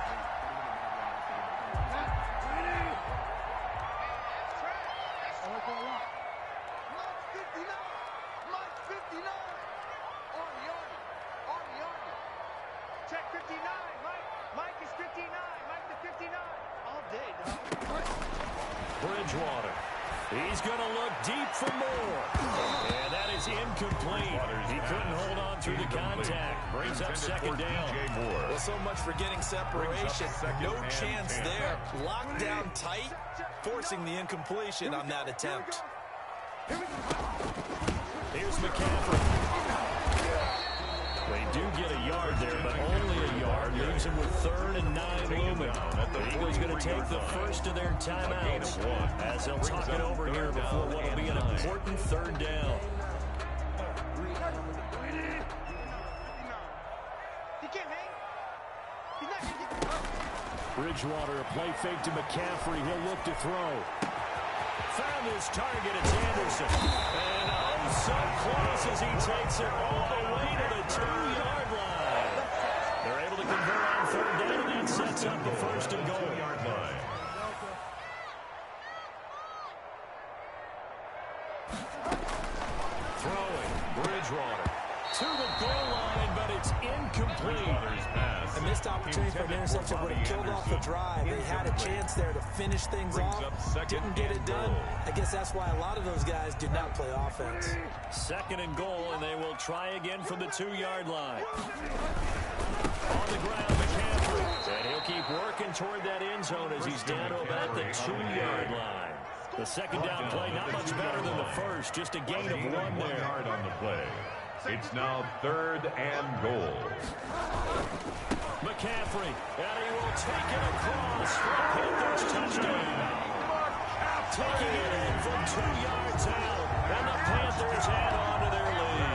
Bridgewater. He's going to look deep for more. And that is incomplete. He couldn't hold on through the contact. Brings up 2nd down. Well, so much for getting separation. No chance there. Locked down tight, forcing the incompletion on that attempt. Here's McCaffrey. They do get a yard there, but only a yard. Leaves him with 3rd and 9 looming. The Eagles going to take the first of their timeouts as they'll talk it over here before what will be an important 3rd down. Bridgewater, a play fake to McCaffrey. He'll look to throw. Found his target. It's Anderson. And oh, so close as he takes it all the way to the 2-yard line. They're able to convert on 3rd down, and that sets up the 1st and goal. 2-yard line. Throwing, Bridgewater to the goal line, but it's incomplete. A missed opportunity for an interception would have killed off the drive. They had a chance there to finish things off. Didn't get it done. I guess that's why a lot of those guys did not play offense. 2nd and goal, and they will try again from the 2-yard line. On the ground, McCaffrey. And he'll keep working toward that end zone as he's down to about the 2-yard line. The 2nd down play, not much better than the first. Just a gain of 1 there. Yard on the play. It's now 3rd and goal. McCaffrey, and he will take it across for a Panthers touchdown. Taking it in from 2 yards out, and the Panthers add on to their lead.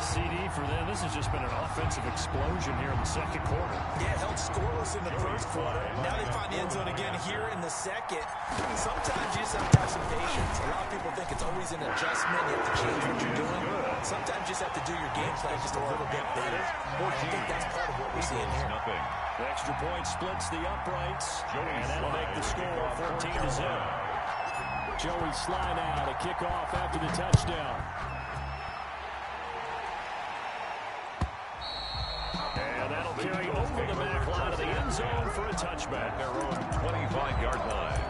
CD for them, this has just been an offensive explosion here in the 2nd quarter. Yeah, held scoreless in the 1st quarter. Now they find the end zone again here in the 2nd. Sometimes you just have to have some patience. A lot of people think it's always an adjustment. You have to change what you're doing. Sometimes you just have to do your game plan just a little bit better. I think that's part of what we're seeing here. The extra point splits the uprights, and that'll make the score 14-0. Joey Slye now to kick off after the touchdown. And that'll carry over the back line of the end zone for a touchback. Their own 25-yard line.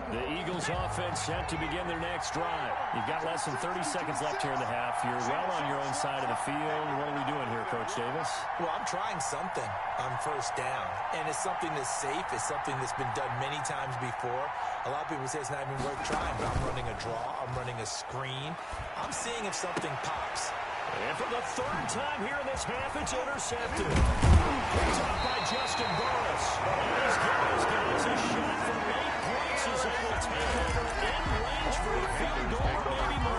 The Eagles offense set to begin their next drive. You've got less than 30 seconds left here in the half. You're well on your own side of the field. What are we doing here, Coach Davis? Well, I'm trying something on first down, and it's something that's safe. It's something that's been done many times before. A lot of people say it's not even worth trying, but I'm running a draw. I'm running a screen. I'm seeing if something pops. And for the third time here in this half, it's intercepted. Picked up by Justin Burris. He's giving his guys a shot for 8 points as they will take over in range for a field goal or maybe more.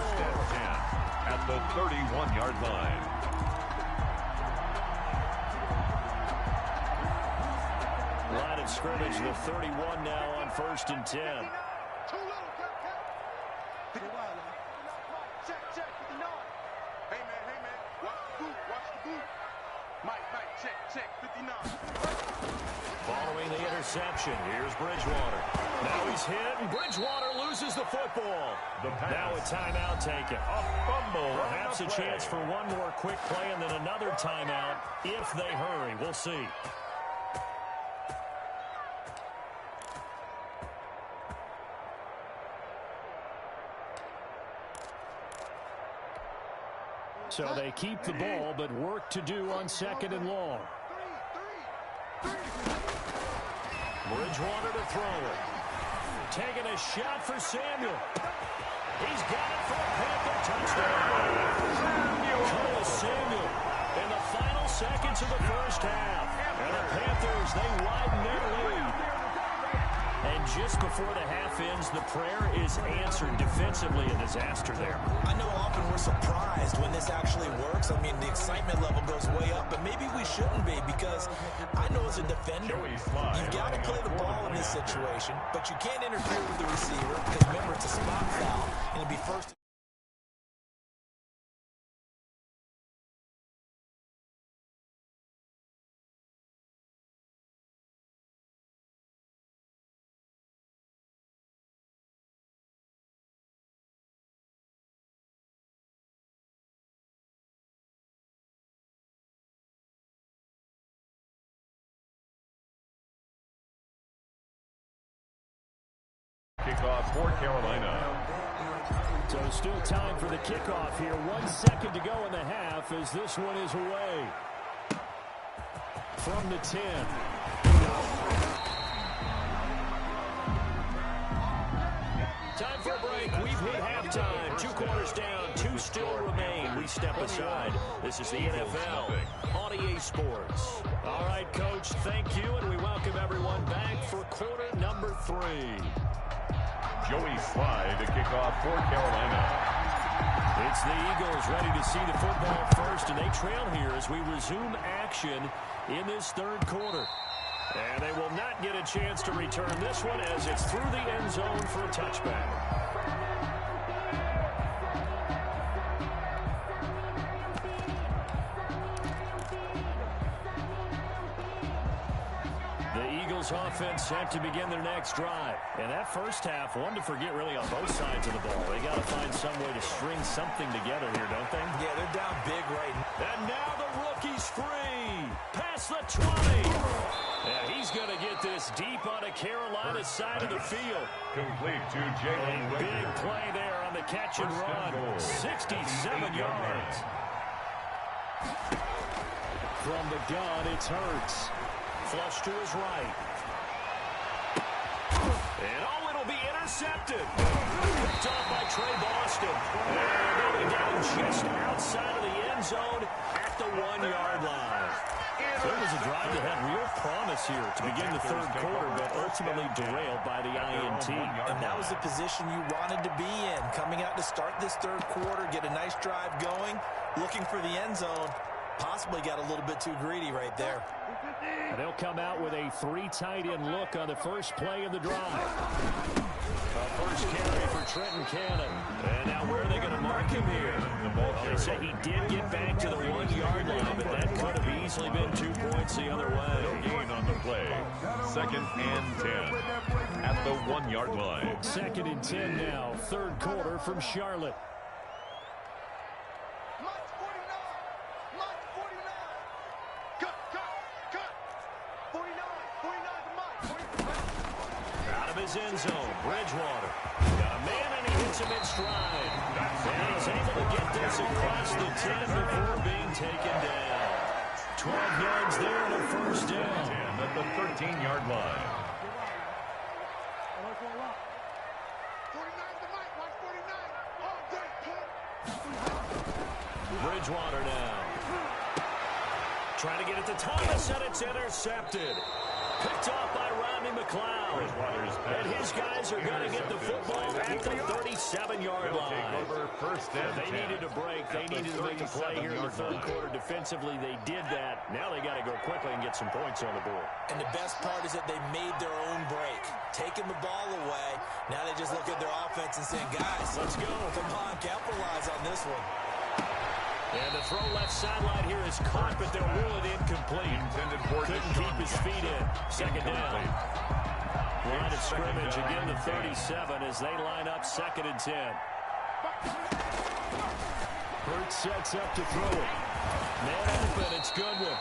At the 31-yard line. Line of scrimmage, the 31 now on 1st and 10. Too little, cut. Check, 59. Hey, man, watch the boot. Mike, check, 59. Following the interception, here's Bridgewater. Now he's hit, and Bridgewater loses the football. Now a timeout taken. A fumble. Perhaps a chance for one more quick play and then another timeout if they hurry. We'll see. So they keep the ball, but work to do on 2nd and long. Bridgewater to throw it. Taking a shot for Samuel. He's got it for a Panther touchdown. Curtis Samuel in the final seconds of the first half. And the Panthers, they widen their lead. And just before the half ends, the prayer is answered. Defensively, a disaster there. I know often we're surprised when this actually works. I mean, the excitement level goes way up, but maybe we shouldn't be, because I know as a defender, you've got to play the ball in this situation, but you can't interfere with the receiver, because remember, it's a spot foul, and it'll be first. Kickoff for Carolina. So still time for the kickoff here. 1 second to go in the half as this one is away. From the 10. Time for a break. We've hit halftime. 2 quarters down. 2 still remain. We step aside. This is the NFL on EA Sports. All right, Coach, thank you, and we welcome everyone back for quarter number 3. Joey Slye to kick off for Carolina. It's the Eagles ready to see the football first, and they trail here as we resume action in this 3rd quarter. And they will not get a chance to return this one as it's through the end zone for a touchback. Offense set to begin their next drive. And that first half, one to forget really on both sides of the ball. They got to find some way to string something together here, don't they? Yeah, they're down big right now. And now the rookie's free. Past the 20. And he's going to get this deep on the Carolina side of the field. Complete to Jalen. Big play there on the catch and run. 67 yards. From the gun, it's Hurts. Flush to his right. And it'll be intercepted. Picked off by Trey Boston. And they'll be down just outside of the end zone at the 1-yard line. So it was a drive that had real promise here to begin the 3rd quarter, but ultimately derailed by the INT. And that was the position you wanted to be in. Coming out to start this 3rd quarter, get a nice drive going, looking for the end zone. Possibly got a little bit too greedy right there. And they'll come out with a 3 tight end look on the first play of the drive. First carry for Trenton Cannon. And now where are they going to mark him here? Well, they say he did get back to the 1-yard line, but that could have easily been 2 points the other way. No gain on the play. 2nd and 10 at the 1-yard line. 2nd and 10 now. 3rd quarter from Charlotte. End zone. Bridgewater. gets across the 10 before being taken down. 12 yards there and a first down. 10 at the 13-yard line. Bridgewater now. Trying to get it to Thomas, and it's intercepted. Picked off by Rodney McLeod. And his guys are going to get the football at the 37-yard line. They needed a break. They needed to make a play here in the third quarter. Defensively, they did that. Now they got to go quickly and get some points on the board. And the best part is that they made their own break. Taking the ball away. Now they just look at their offense and saying, guys, let's go. Come on, capitalize on this one. And the throw left sideline here is caught, but they'll rule it incomplete. Couldn't keep his feet in. Second down. Line of scrimmage again to 37 as they line up 2nd and 10. Hurts sets up to throw it. Man open, it's Goodwin.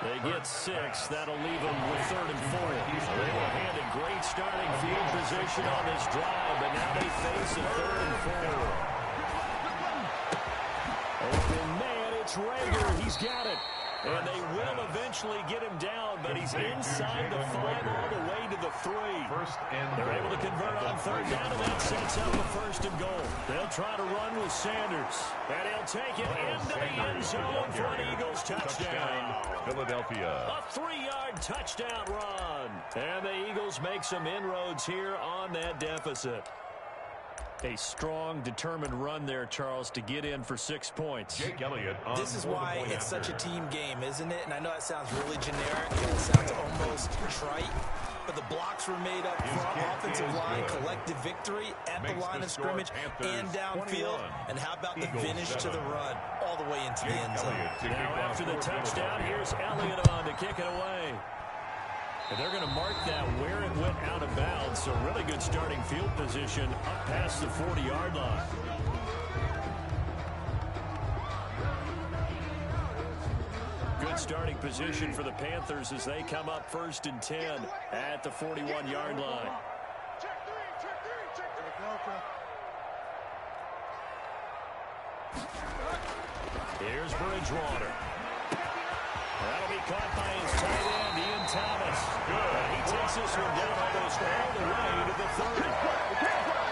They get 6. That'll leave them with 3rd and 4. They were handed great starting field position on this drive, but now they face a 3rd and 4. Open man, it's Rager. He's got it. And they will eventually get him down, but he's inside the 5 all the way to the 3. They're able to convert on 3rd down, and that sets up a 1st and goal. They'll try to run with Sanders. And he'll take it into the end zone for an Eagles touchdown. Philadelphia. A 3-yard touchdown run. And the Eagles make some inroads here on that deficit. A strong, determined run there, Charles, to get in for 6 points. Jake Elliott. This is why it's such a team game, isn't it? And I know it sounds really generic. It sounds almost trite. But the blocks were made up front, offensive line, collective victory at the line of scrimmage and downfield. And how about the finish to the run all the way into the end zone? Now after the touchdown, here's Elliott on to kick it away. And they're going to mark that where it went out of bounds. So really good starting field position up past the 40-yard line. Good starting position for the Panthers as they come up 1st and 10 at the 41-yard line. Here's Bridgewater. That'll be caught by his tight end, Ian Thomas. He takes this one down almost all the way to the 30.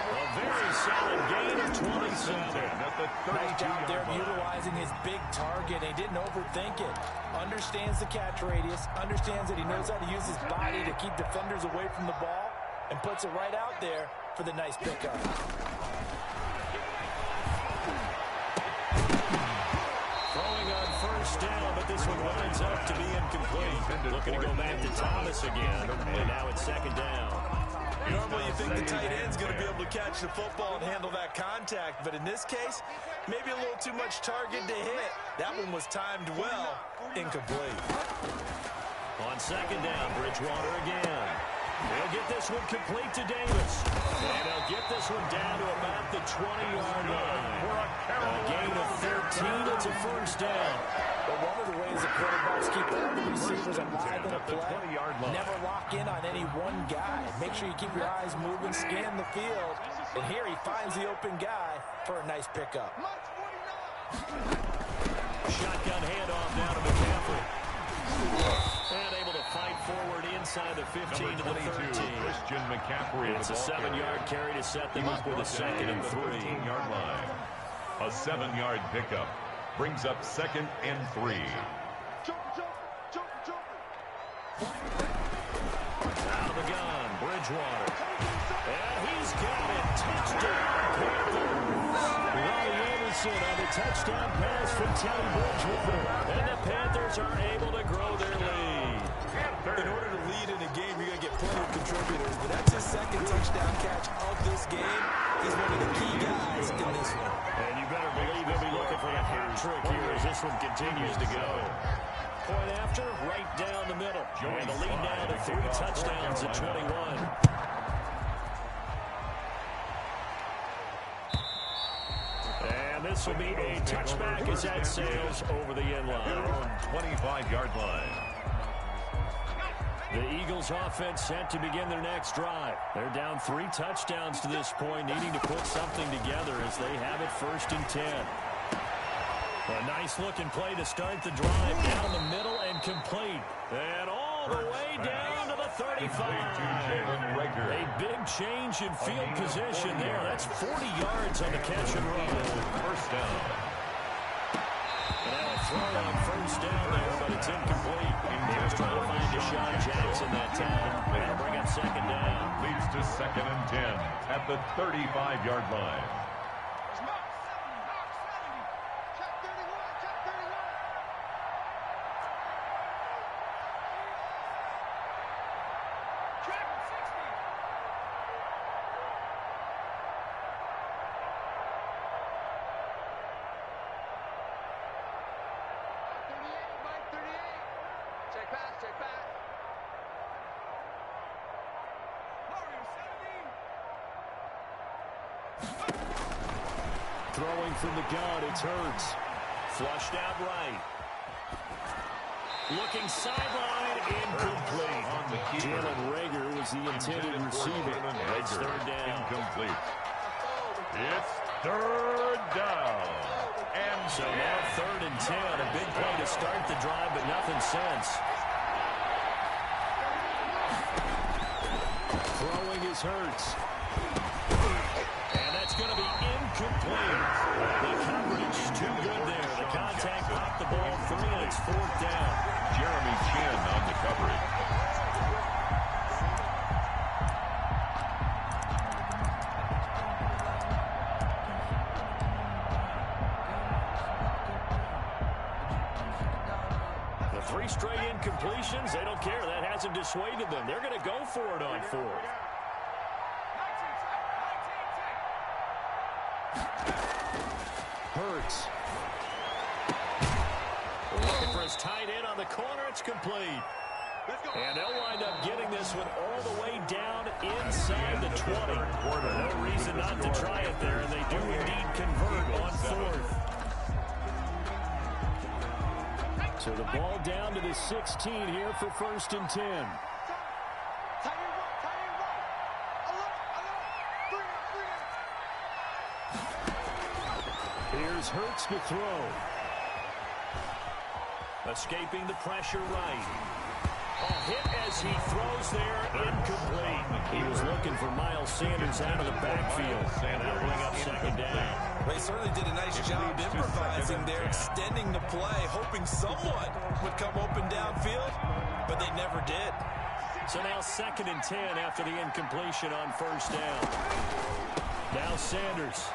A very solid gain of 27. Nice job there utilizing his big target. He didn't overthink it. Understands the catch radius. Understands that he knows how to use his body to keep defenders away from the ball. And puts it right out there for the nice pickup. First down, but this one winds up to be incomplete. Looking to go back to Thomas again, and now it's 2nd down. Normally you think the tight end's going to be able to catch the football and handle that contact, but in this case, maybe a little too much target to hit. That one was timed well, incomplete. On 2nd down, Bridgewater again. They'll get this one complete to Davis. And they'll get this one down to about the 20-yard line. A gain of 13, it's a first down. But one of the ways that quarterbacks keep all the receivers alive in a play, never lock in on any one guy. Make sure you keep your eyes moving, scan the field. And here he finds the open guy for a nice pickup. Shotgun handoff down to McCaffrey. And able to fight forward inside the 15 to the 13. Christian McCaffrey. It's a 7-yard carry to set them up with a 2nd and 3. 15-yard line. A 7-yard pickup brings up 2nd and 3. Out of the gun, Bridgewater. And he's got it. Touchdown, Panthers. Ronnie Anderson on the touchdown pass from Teddy Bridgewater. And the Panthers are able to grow their lead. In order to lead in a game, you're going to get plenty of contributors, but that's his 2nd touchdown catch of this game. He's one of the key guys in this one. And you better believe he'll be looking for a hat trick here as this one continues to go. Point after, right down the middle. And the lead now to 3 touchdowns at 21. And this will be a touchback as that sails over the end line. 25-yard line. The Eagles offense set to begin their next drive. They're down 3 touchdowns to this point, needing to put something together as they have it 1st and 10. A nice-looking play to start the drive down the middle and complete. And all the way down to the 35. A big change in field position there. That's 40 yards on the catch and run. First down. And now a throw on first down there, but it's incomplete. He was trying to find Deshaun Jackson that time. That'll bring up second down. Leads to 2nd and 10 at the 35-yard line. Throwing from the gun, it's Hurts. Flushed out right. Looking sideline, incomplete. Jalen Reagor was the intended receiver. It's third down. Incomplete. It's third down. And so now 3rd and 10. A big play to start the drive, but nothing since. Throwing is Hurts. And that's going to be incomplete. The coverage too good there. The contact popped the ball free, and it's 4th down. Jeremy Chin on the coverage. The 3 straight incompletions, they don't care. That hasn't dissuaded them. They're going to go for it on 4th. Hurts. Looking for his tight end on the corner. It's complete. And they'll wind up getting this one all the way down inside the 20. No reason not to try it there, and they do indeed convert on 4th. So the ball down to the 16 here for 1st and 10. Here's Hurts to throw. Escaping the pressure right. A hit as he throws there, incomplete. He was looking for Miles Sanders out of the backfield. And that'll bring up second down. They certainly did a nice job improvising there, extending the play, hoping someone would come open downfield, but they never did. So now 2nd and 10 after the incompletion on first down. Now Sanders.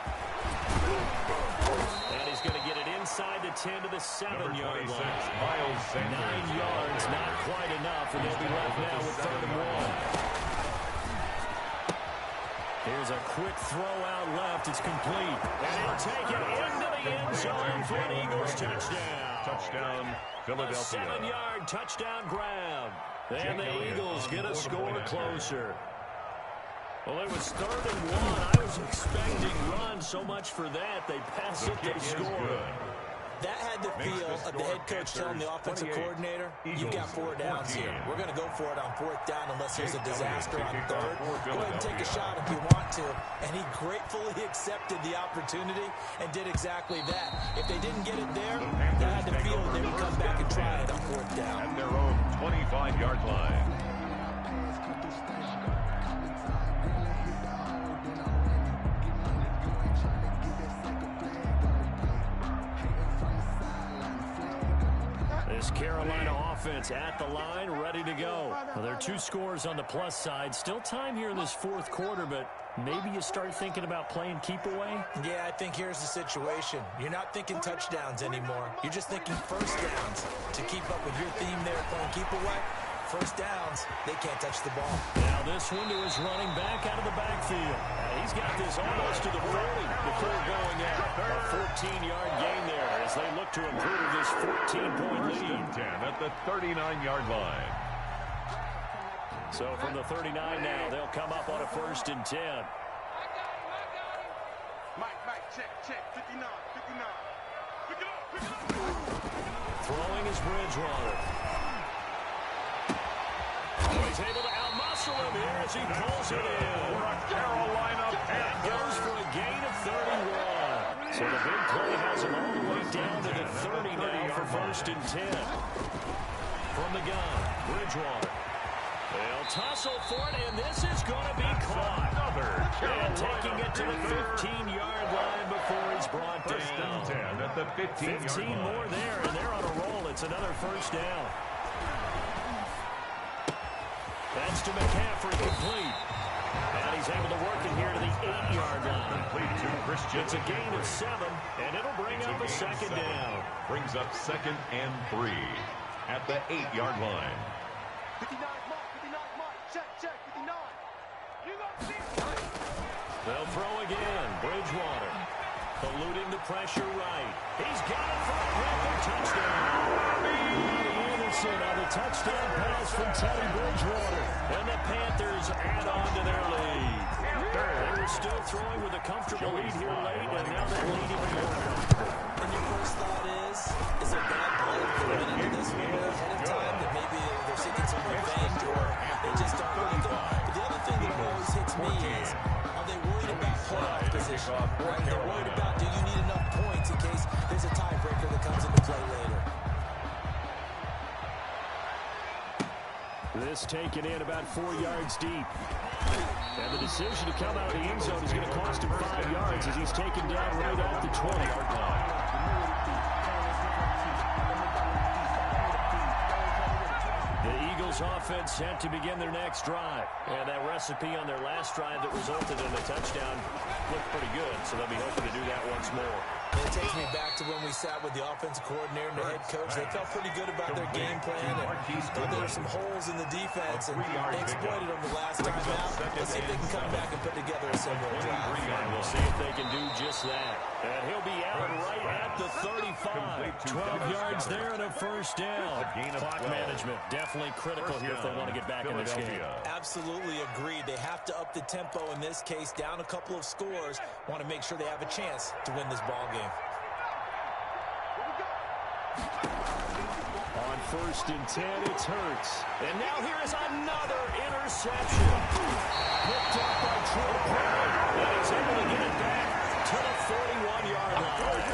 And he's going to get it inside the 10 to the 7-yard line. 9 yards, not quite enough, and they'll be left now with 3rd and 1. Here's a quick throw out left. It's complete. And he'll take it into the end zone for an Eagles touchdown. Touchdown, Philadelphia. A 7-yard touchdown grab. And the Eagles get a score closer. Well, it was 3rd and 1. I was expecting run so much for that. They pass it, they score. That had the feel of the head coach telling the offensive coordinator, you've got 4 downs here. We're going to go for it on 4th down unless there's a disaster on 3rd. Go ahead and take a shot if you want to. And he gratefully accepted the opportunity and did exactly that. If they didn't get it there, they had the feel they would come back and try it on 4th down. At their own 25-yard line. This Carolina offense at the line, ready to go. Well, there are 2 scores on the plus side. Still time here in this 4th quarter, but maybe you start thinking about playing keep away? Yeah, I think here's the situation. You're not thinking touchdowns anymore. You're just thinking first downs. To keep up with your theme there, playing keep away, first downs, they can't touch the ball. Now this one to his running back out of the backfield. He's got this almost to the 40 before going out. A 14-yard gain there as they look to improve this 14-point lead. 10 at the 39-yard line. So from the 39 now, they'll come up on a 1st and 10. Mike, check, 59. Pick it up. Throwing is Bridgewater. Oh, he's able to outmuscle him here as he pulls it in. Carolina That goes for a gain of 31. So the big play has him all the way back down to the 30 now for 1st and 10. From the gun, Bridgewater. They'll tussle for it, and this is going to be caught. And taking it to the 15-yard line before he's brought down. 1st and 10 at the 15-yard 15 line. more there, and they're on a roll. It's another 1st down. That's to McCaffrey, complete. And he's able to work it here to the 8-yard line. Complete to Christian. It's a gain of 7, and it'll bring up a 2nd down. Brings up 2nd and 3 at the 8-yard line. 59 mark, 59 mark. Check, 59. You gonna see it. They'll throw again. Bridgewater eluding the pressure right. He's got it for a Panther touchdown. Anderson on the touchdown pass from Teddy Bridgewater. And the Panthers add on to their lead. They were still throwing with a comfortable lead here late, and now they're leading more. And your first thought is there bad play if they went into this one ahead of time, that maybe they're seeking some revenge or they just don't like them? But the other thing that always hits me is, are they worried about playoff position? Right? They're worried about, do you need enough points in case there's a tiebreaker that comes into play later? This taken in about 4 yards deep. And the decision to come out of the end zone is going to cost him 5 yards as he's taken down right at the 20-yard line. The Eagles offense set to begin their next drive. And that recipe on their last drive that resulted in a touchdown looked pretty good, so they'll be hoping to do that once more. It takes me back to when we sat with the offensive coordinator and the head coach. They felt pretty good about their game plan and thought there were some holes in the defense, and they exploited them the last time out. Let's see if they can come back and put together a similar drive. We'll see if they can do just that. And he'll be out right at the 35. 12 yards there and a 1st down. Clock management definitely critical here if they want to get back in this game. Absolutely agreed. They have to up the tempo in this case, down a couple of scores. Want to make sure they have a chance to win this ball game. On 1st and 10, it's Hurts. And now here is another interception. Picked up by Troy Perry. And he's able to get it back to the 41-yard line.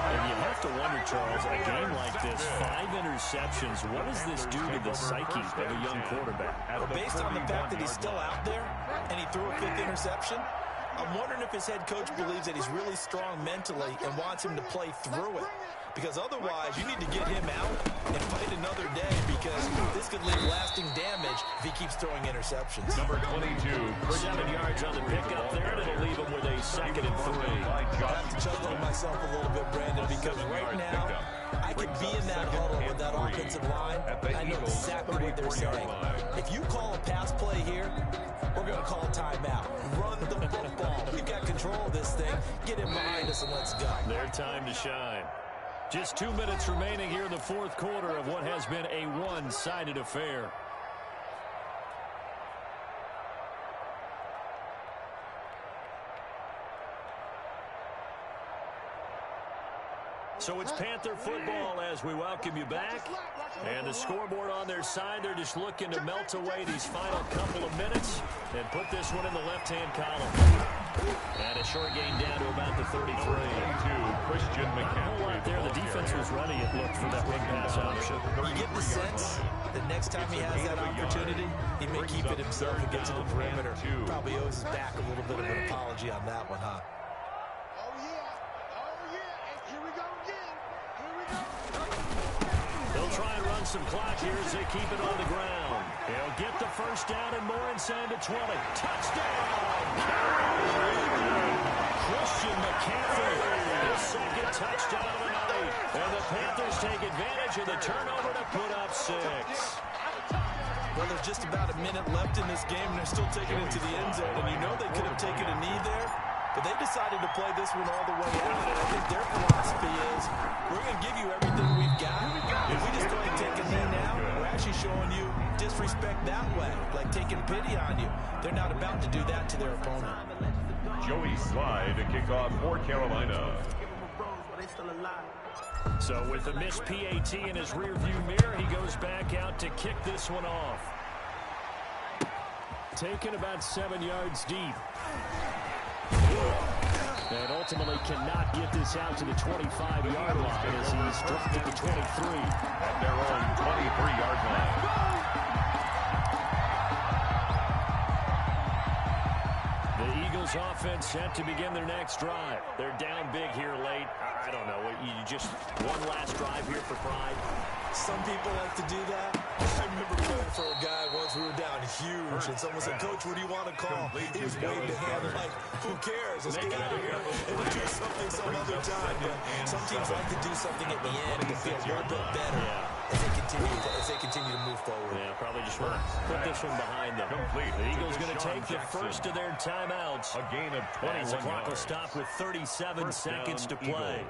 And you have to wonder, Charles, a game like this, 5 interceptions, what does this do to the psyche of a young quarterback? Well, based on the fact that he's still out there and he threw a 5th interception, I'm wondering if his head coach believes that he's really strong mentally and wants him to play through it. Because otherwise, you need to get him out and fight another day, because this could leave lasting damage if he keeps throwing interceptions. Number 22. 7 yards on the pickup there, and it'll leave him with a 2nd and 3. I have to chuckle to myself a little bit, Brandon, because right now, I could be in that huddle with that offensive line. I know exactly what they're saying. If you call a pass play here, we're going to call a timeout. Run the football. We've got control of this thing. Get him behind us and let's go. Their time to shine. Just 2 minutes remaining here in the 4th quarter of what has been a one-sided affair. So it's Panther football as we welcome you back. And the scoreboard on their side, they're just looking to melt away these final couple of minutes and put this one in the left-hand column. And a short gain down to about the 33. Christian McCaffrey. There, the defense was running it, looked for that run pass option. You get the sense that next time he has that opportunity, he may keep it himself and get to the perimeter. Probably owes his back a little bit of an apology on that one, huh? They'll try and run some clock here as they keep it on the ground. They'll get the 1st down and more inside the 20. Touchdown! Christian McCaffrey, his 2nd touchdown of the night. And the Panthers take advantage of the turnover to put up 6. Well, there's just about a minute left in this game, and they're still taking it to the end zone. And you know they could have taken a knee there, but they decided to play this one all the way out. And I think their philosophy is, we're going to give you everything we've got. If we just go ahead and take a knee now, we're actually showing you disrespect that way, like taking pity on you. They're not about to do that to their opponent. Joey Slye to kick off for Carolina. So with the missed PAT in his rearview mirror, he goes back out to kick this one off. Taken about 7 yards deep. And ultimately cannot get this out to the 25-yard line as he's dropped at the 23. At their own 23-yard line. The Eagles offense set to begin their next drive. They're down big here late. I don't know. You just one last drive here for pride. Some people like to do that. I remember playing for a guy once. We were down huge, and someone said, "Coach, what do you want to call?" He just waved a hand like, "Who cares? Let's get out of here and we'll do something some other time." But some teams like to do something at the end to feel a little bit better as they continue to move forward. Yeah, probably just want to put this one behind them. The Eagles going to take the first of their timeouts. A gain of 21 as the clock will yards. stop with 37 seconds to play.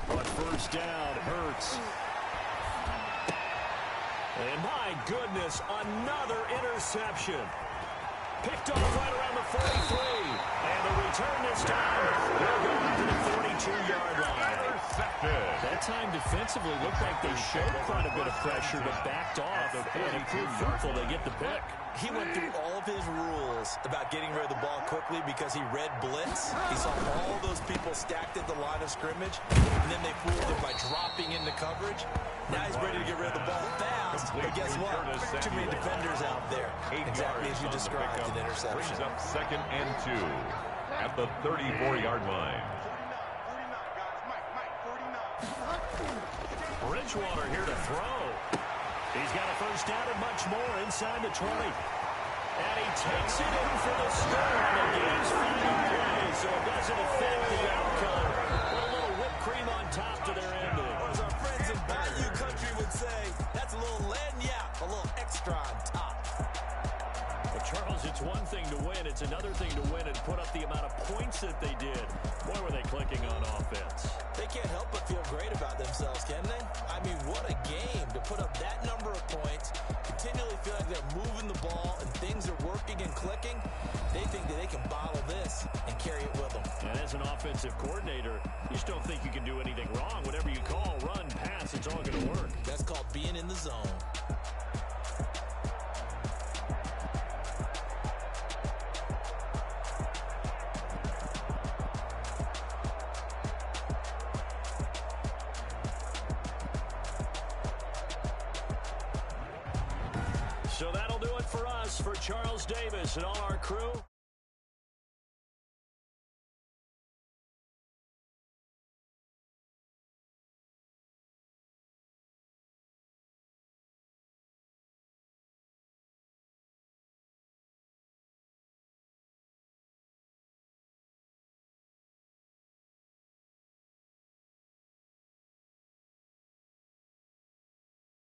But first down hurts. And my goodness, another interception. Picked off right around the 43. And the return this time, they're going to the 42-yard line. That time defensively looked like they showed quite a bit of pressure, but backed off. And it proved fruitful. They get the pick. He went through all of his rules about getting rid of the ball quickly because he read blitz. He saw all those people stacked at the line of scrimmage, and then they fooled him by dropping into coverage. Now he's ready to get rid of the ball fast, but guess what? Too many defenders out there. Exactly as you described, an interception. Brings up 2nd and 2 at the 34-yard line. Bridgewater here to throw. He's got a first down and much more inside the 20. And he takes it in for the score on the game's final play, so it doesn't affect the outcome. Put a little whipped cream on top to their ending. Or as our friends in Bayou Country would say, that's a little lagniappe, a little extra on top. But Charles, it's one thing to win. It's another thing to win and put up the amount of points that they did. Boy, were they clicking on offense. They can't help but feel great about themselves, can they? I mean, what a game to put up that number of points, continually feel like they're moving the ball and things are working and clicking. They think that they can bottle this and carry it with them. And as an offensive coordinator, you just don't think you can do anything wrong. Whatever you call, run, pass, it's all going to work. That's called being in the zone. So that'll do it for us, for Charles Davis and all our crew.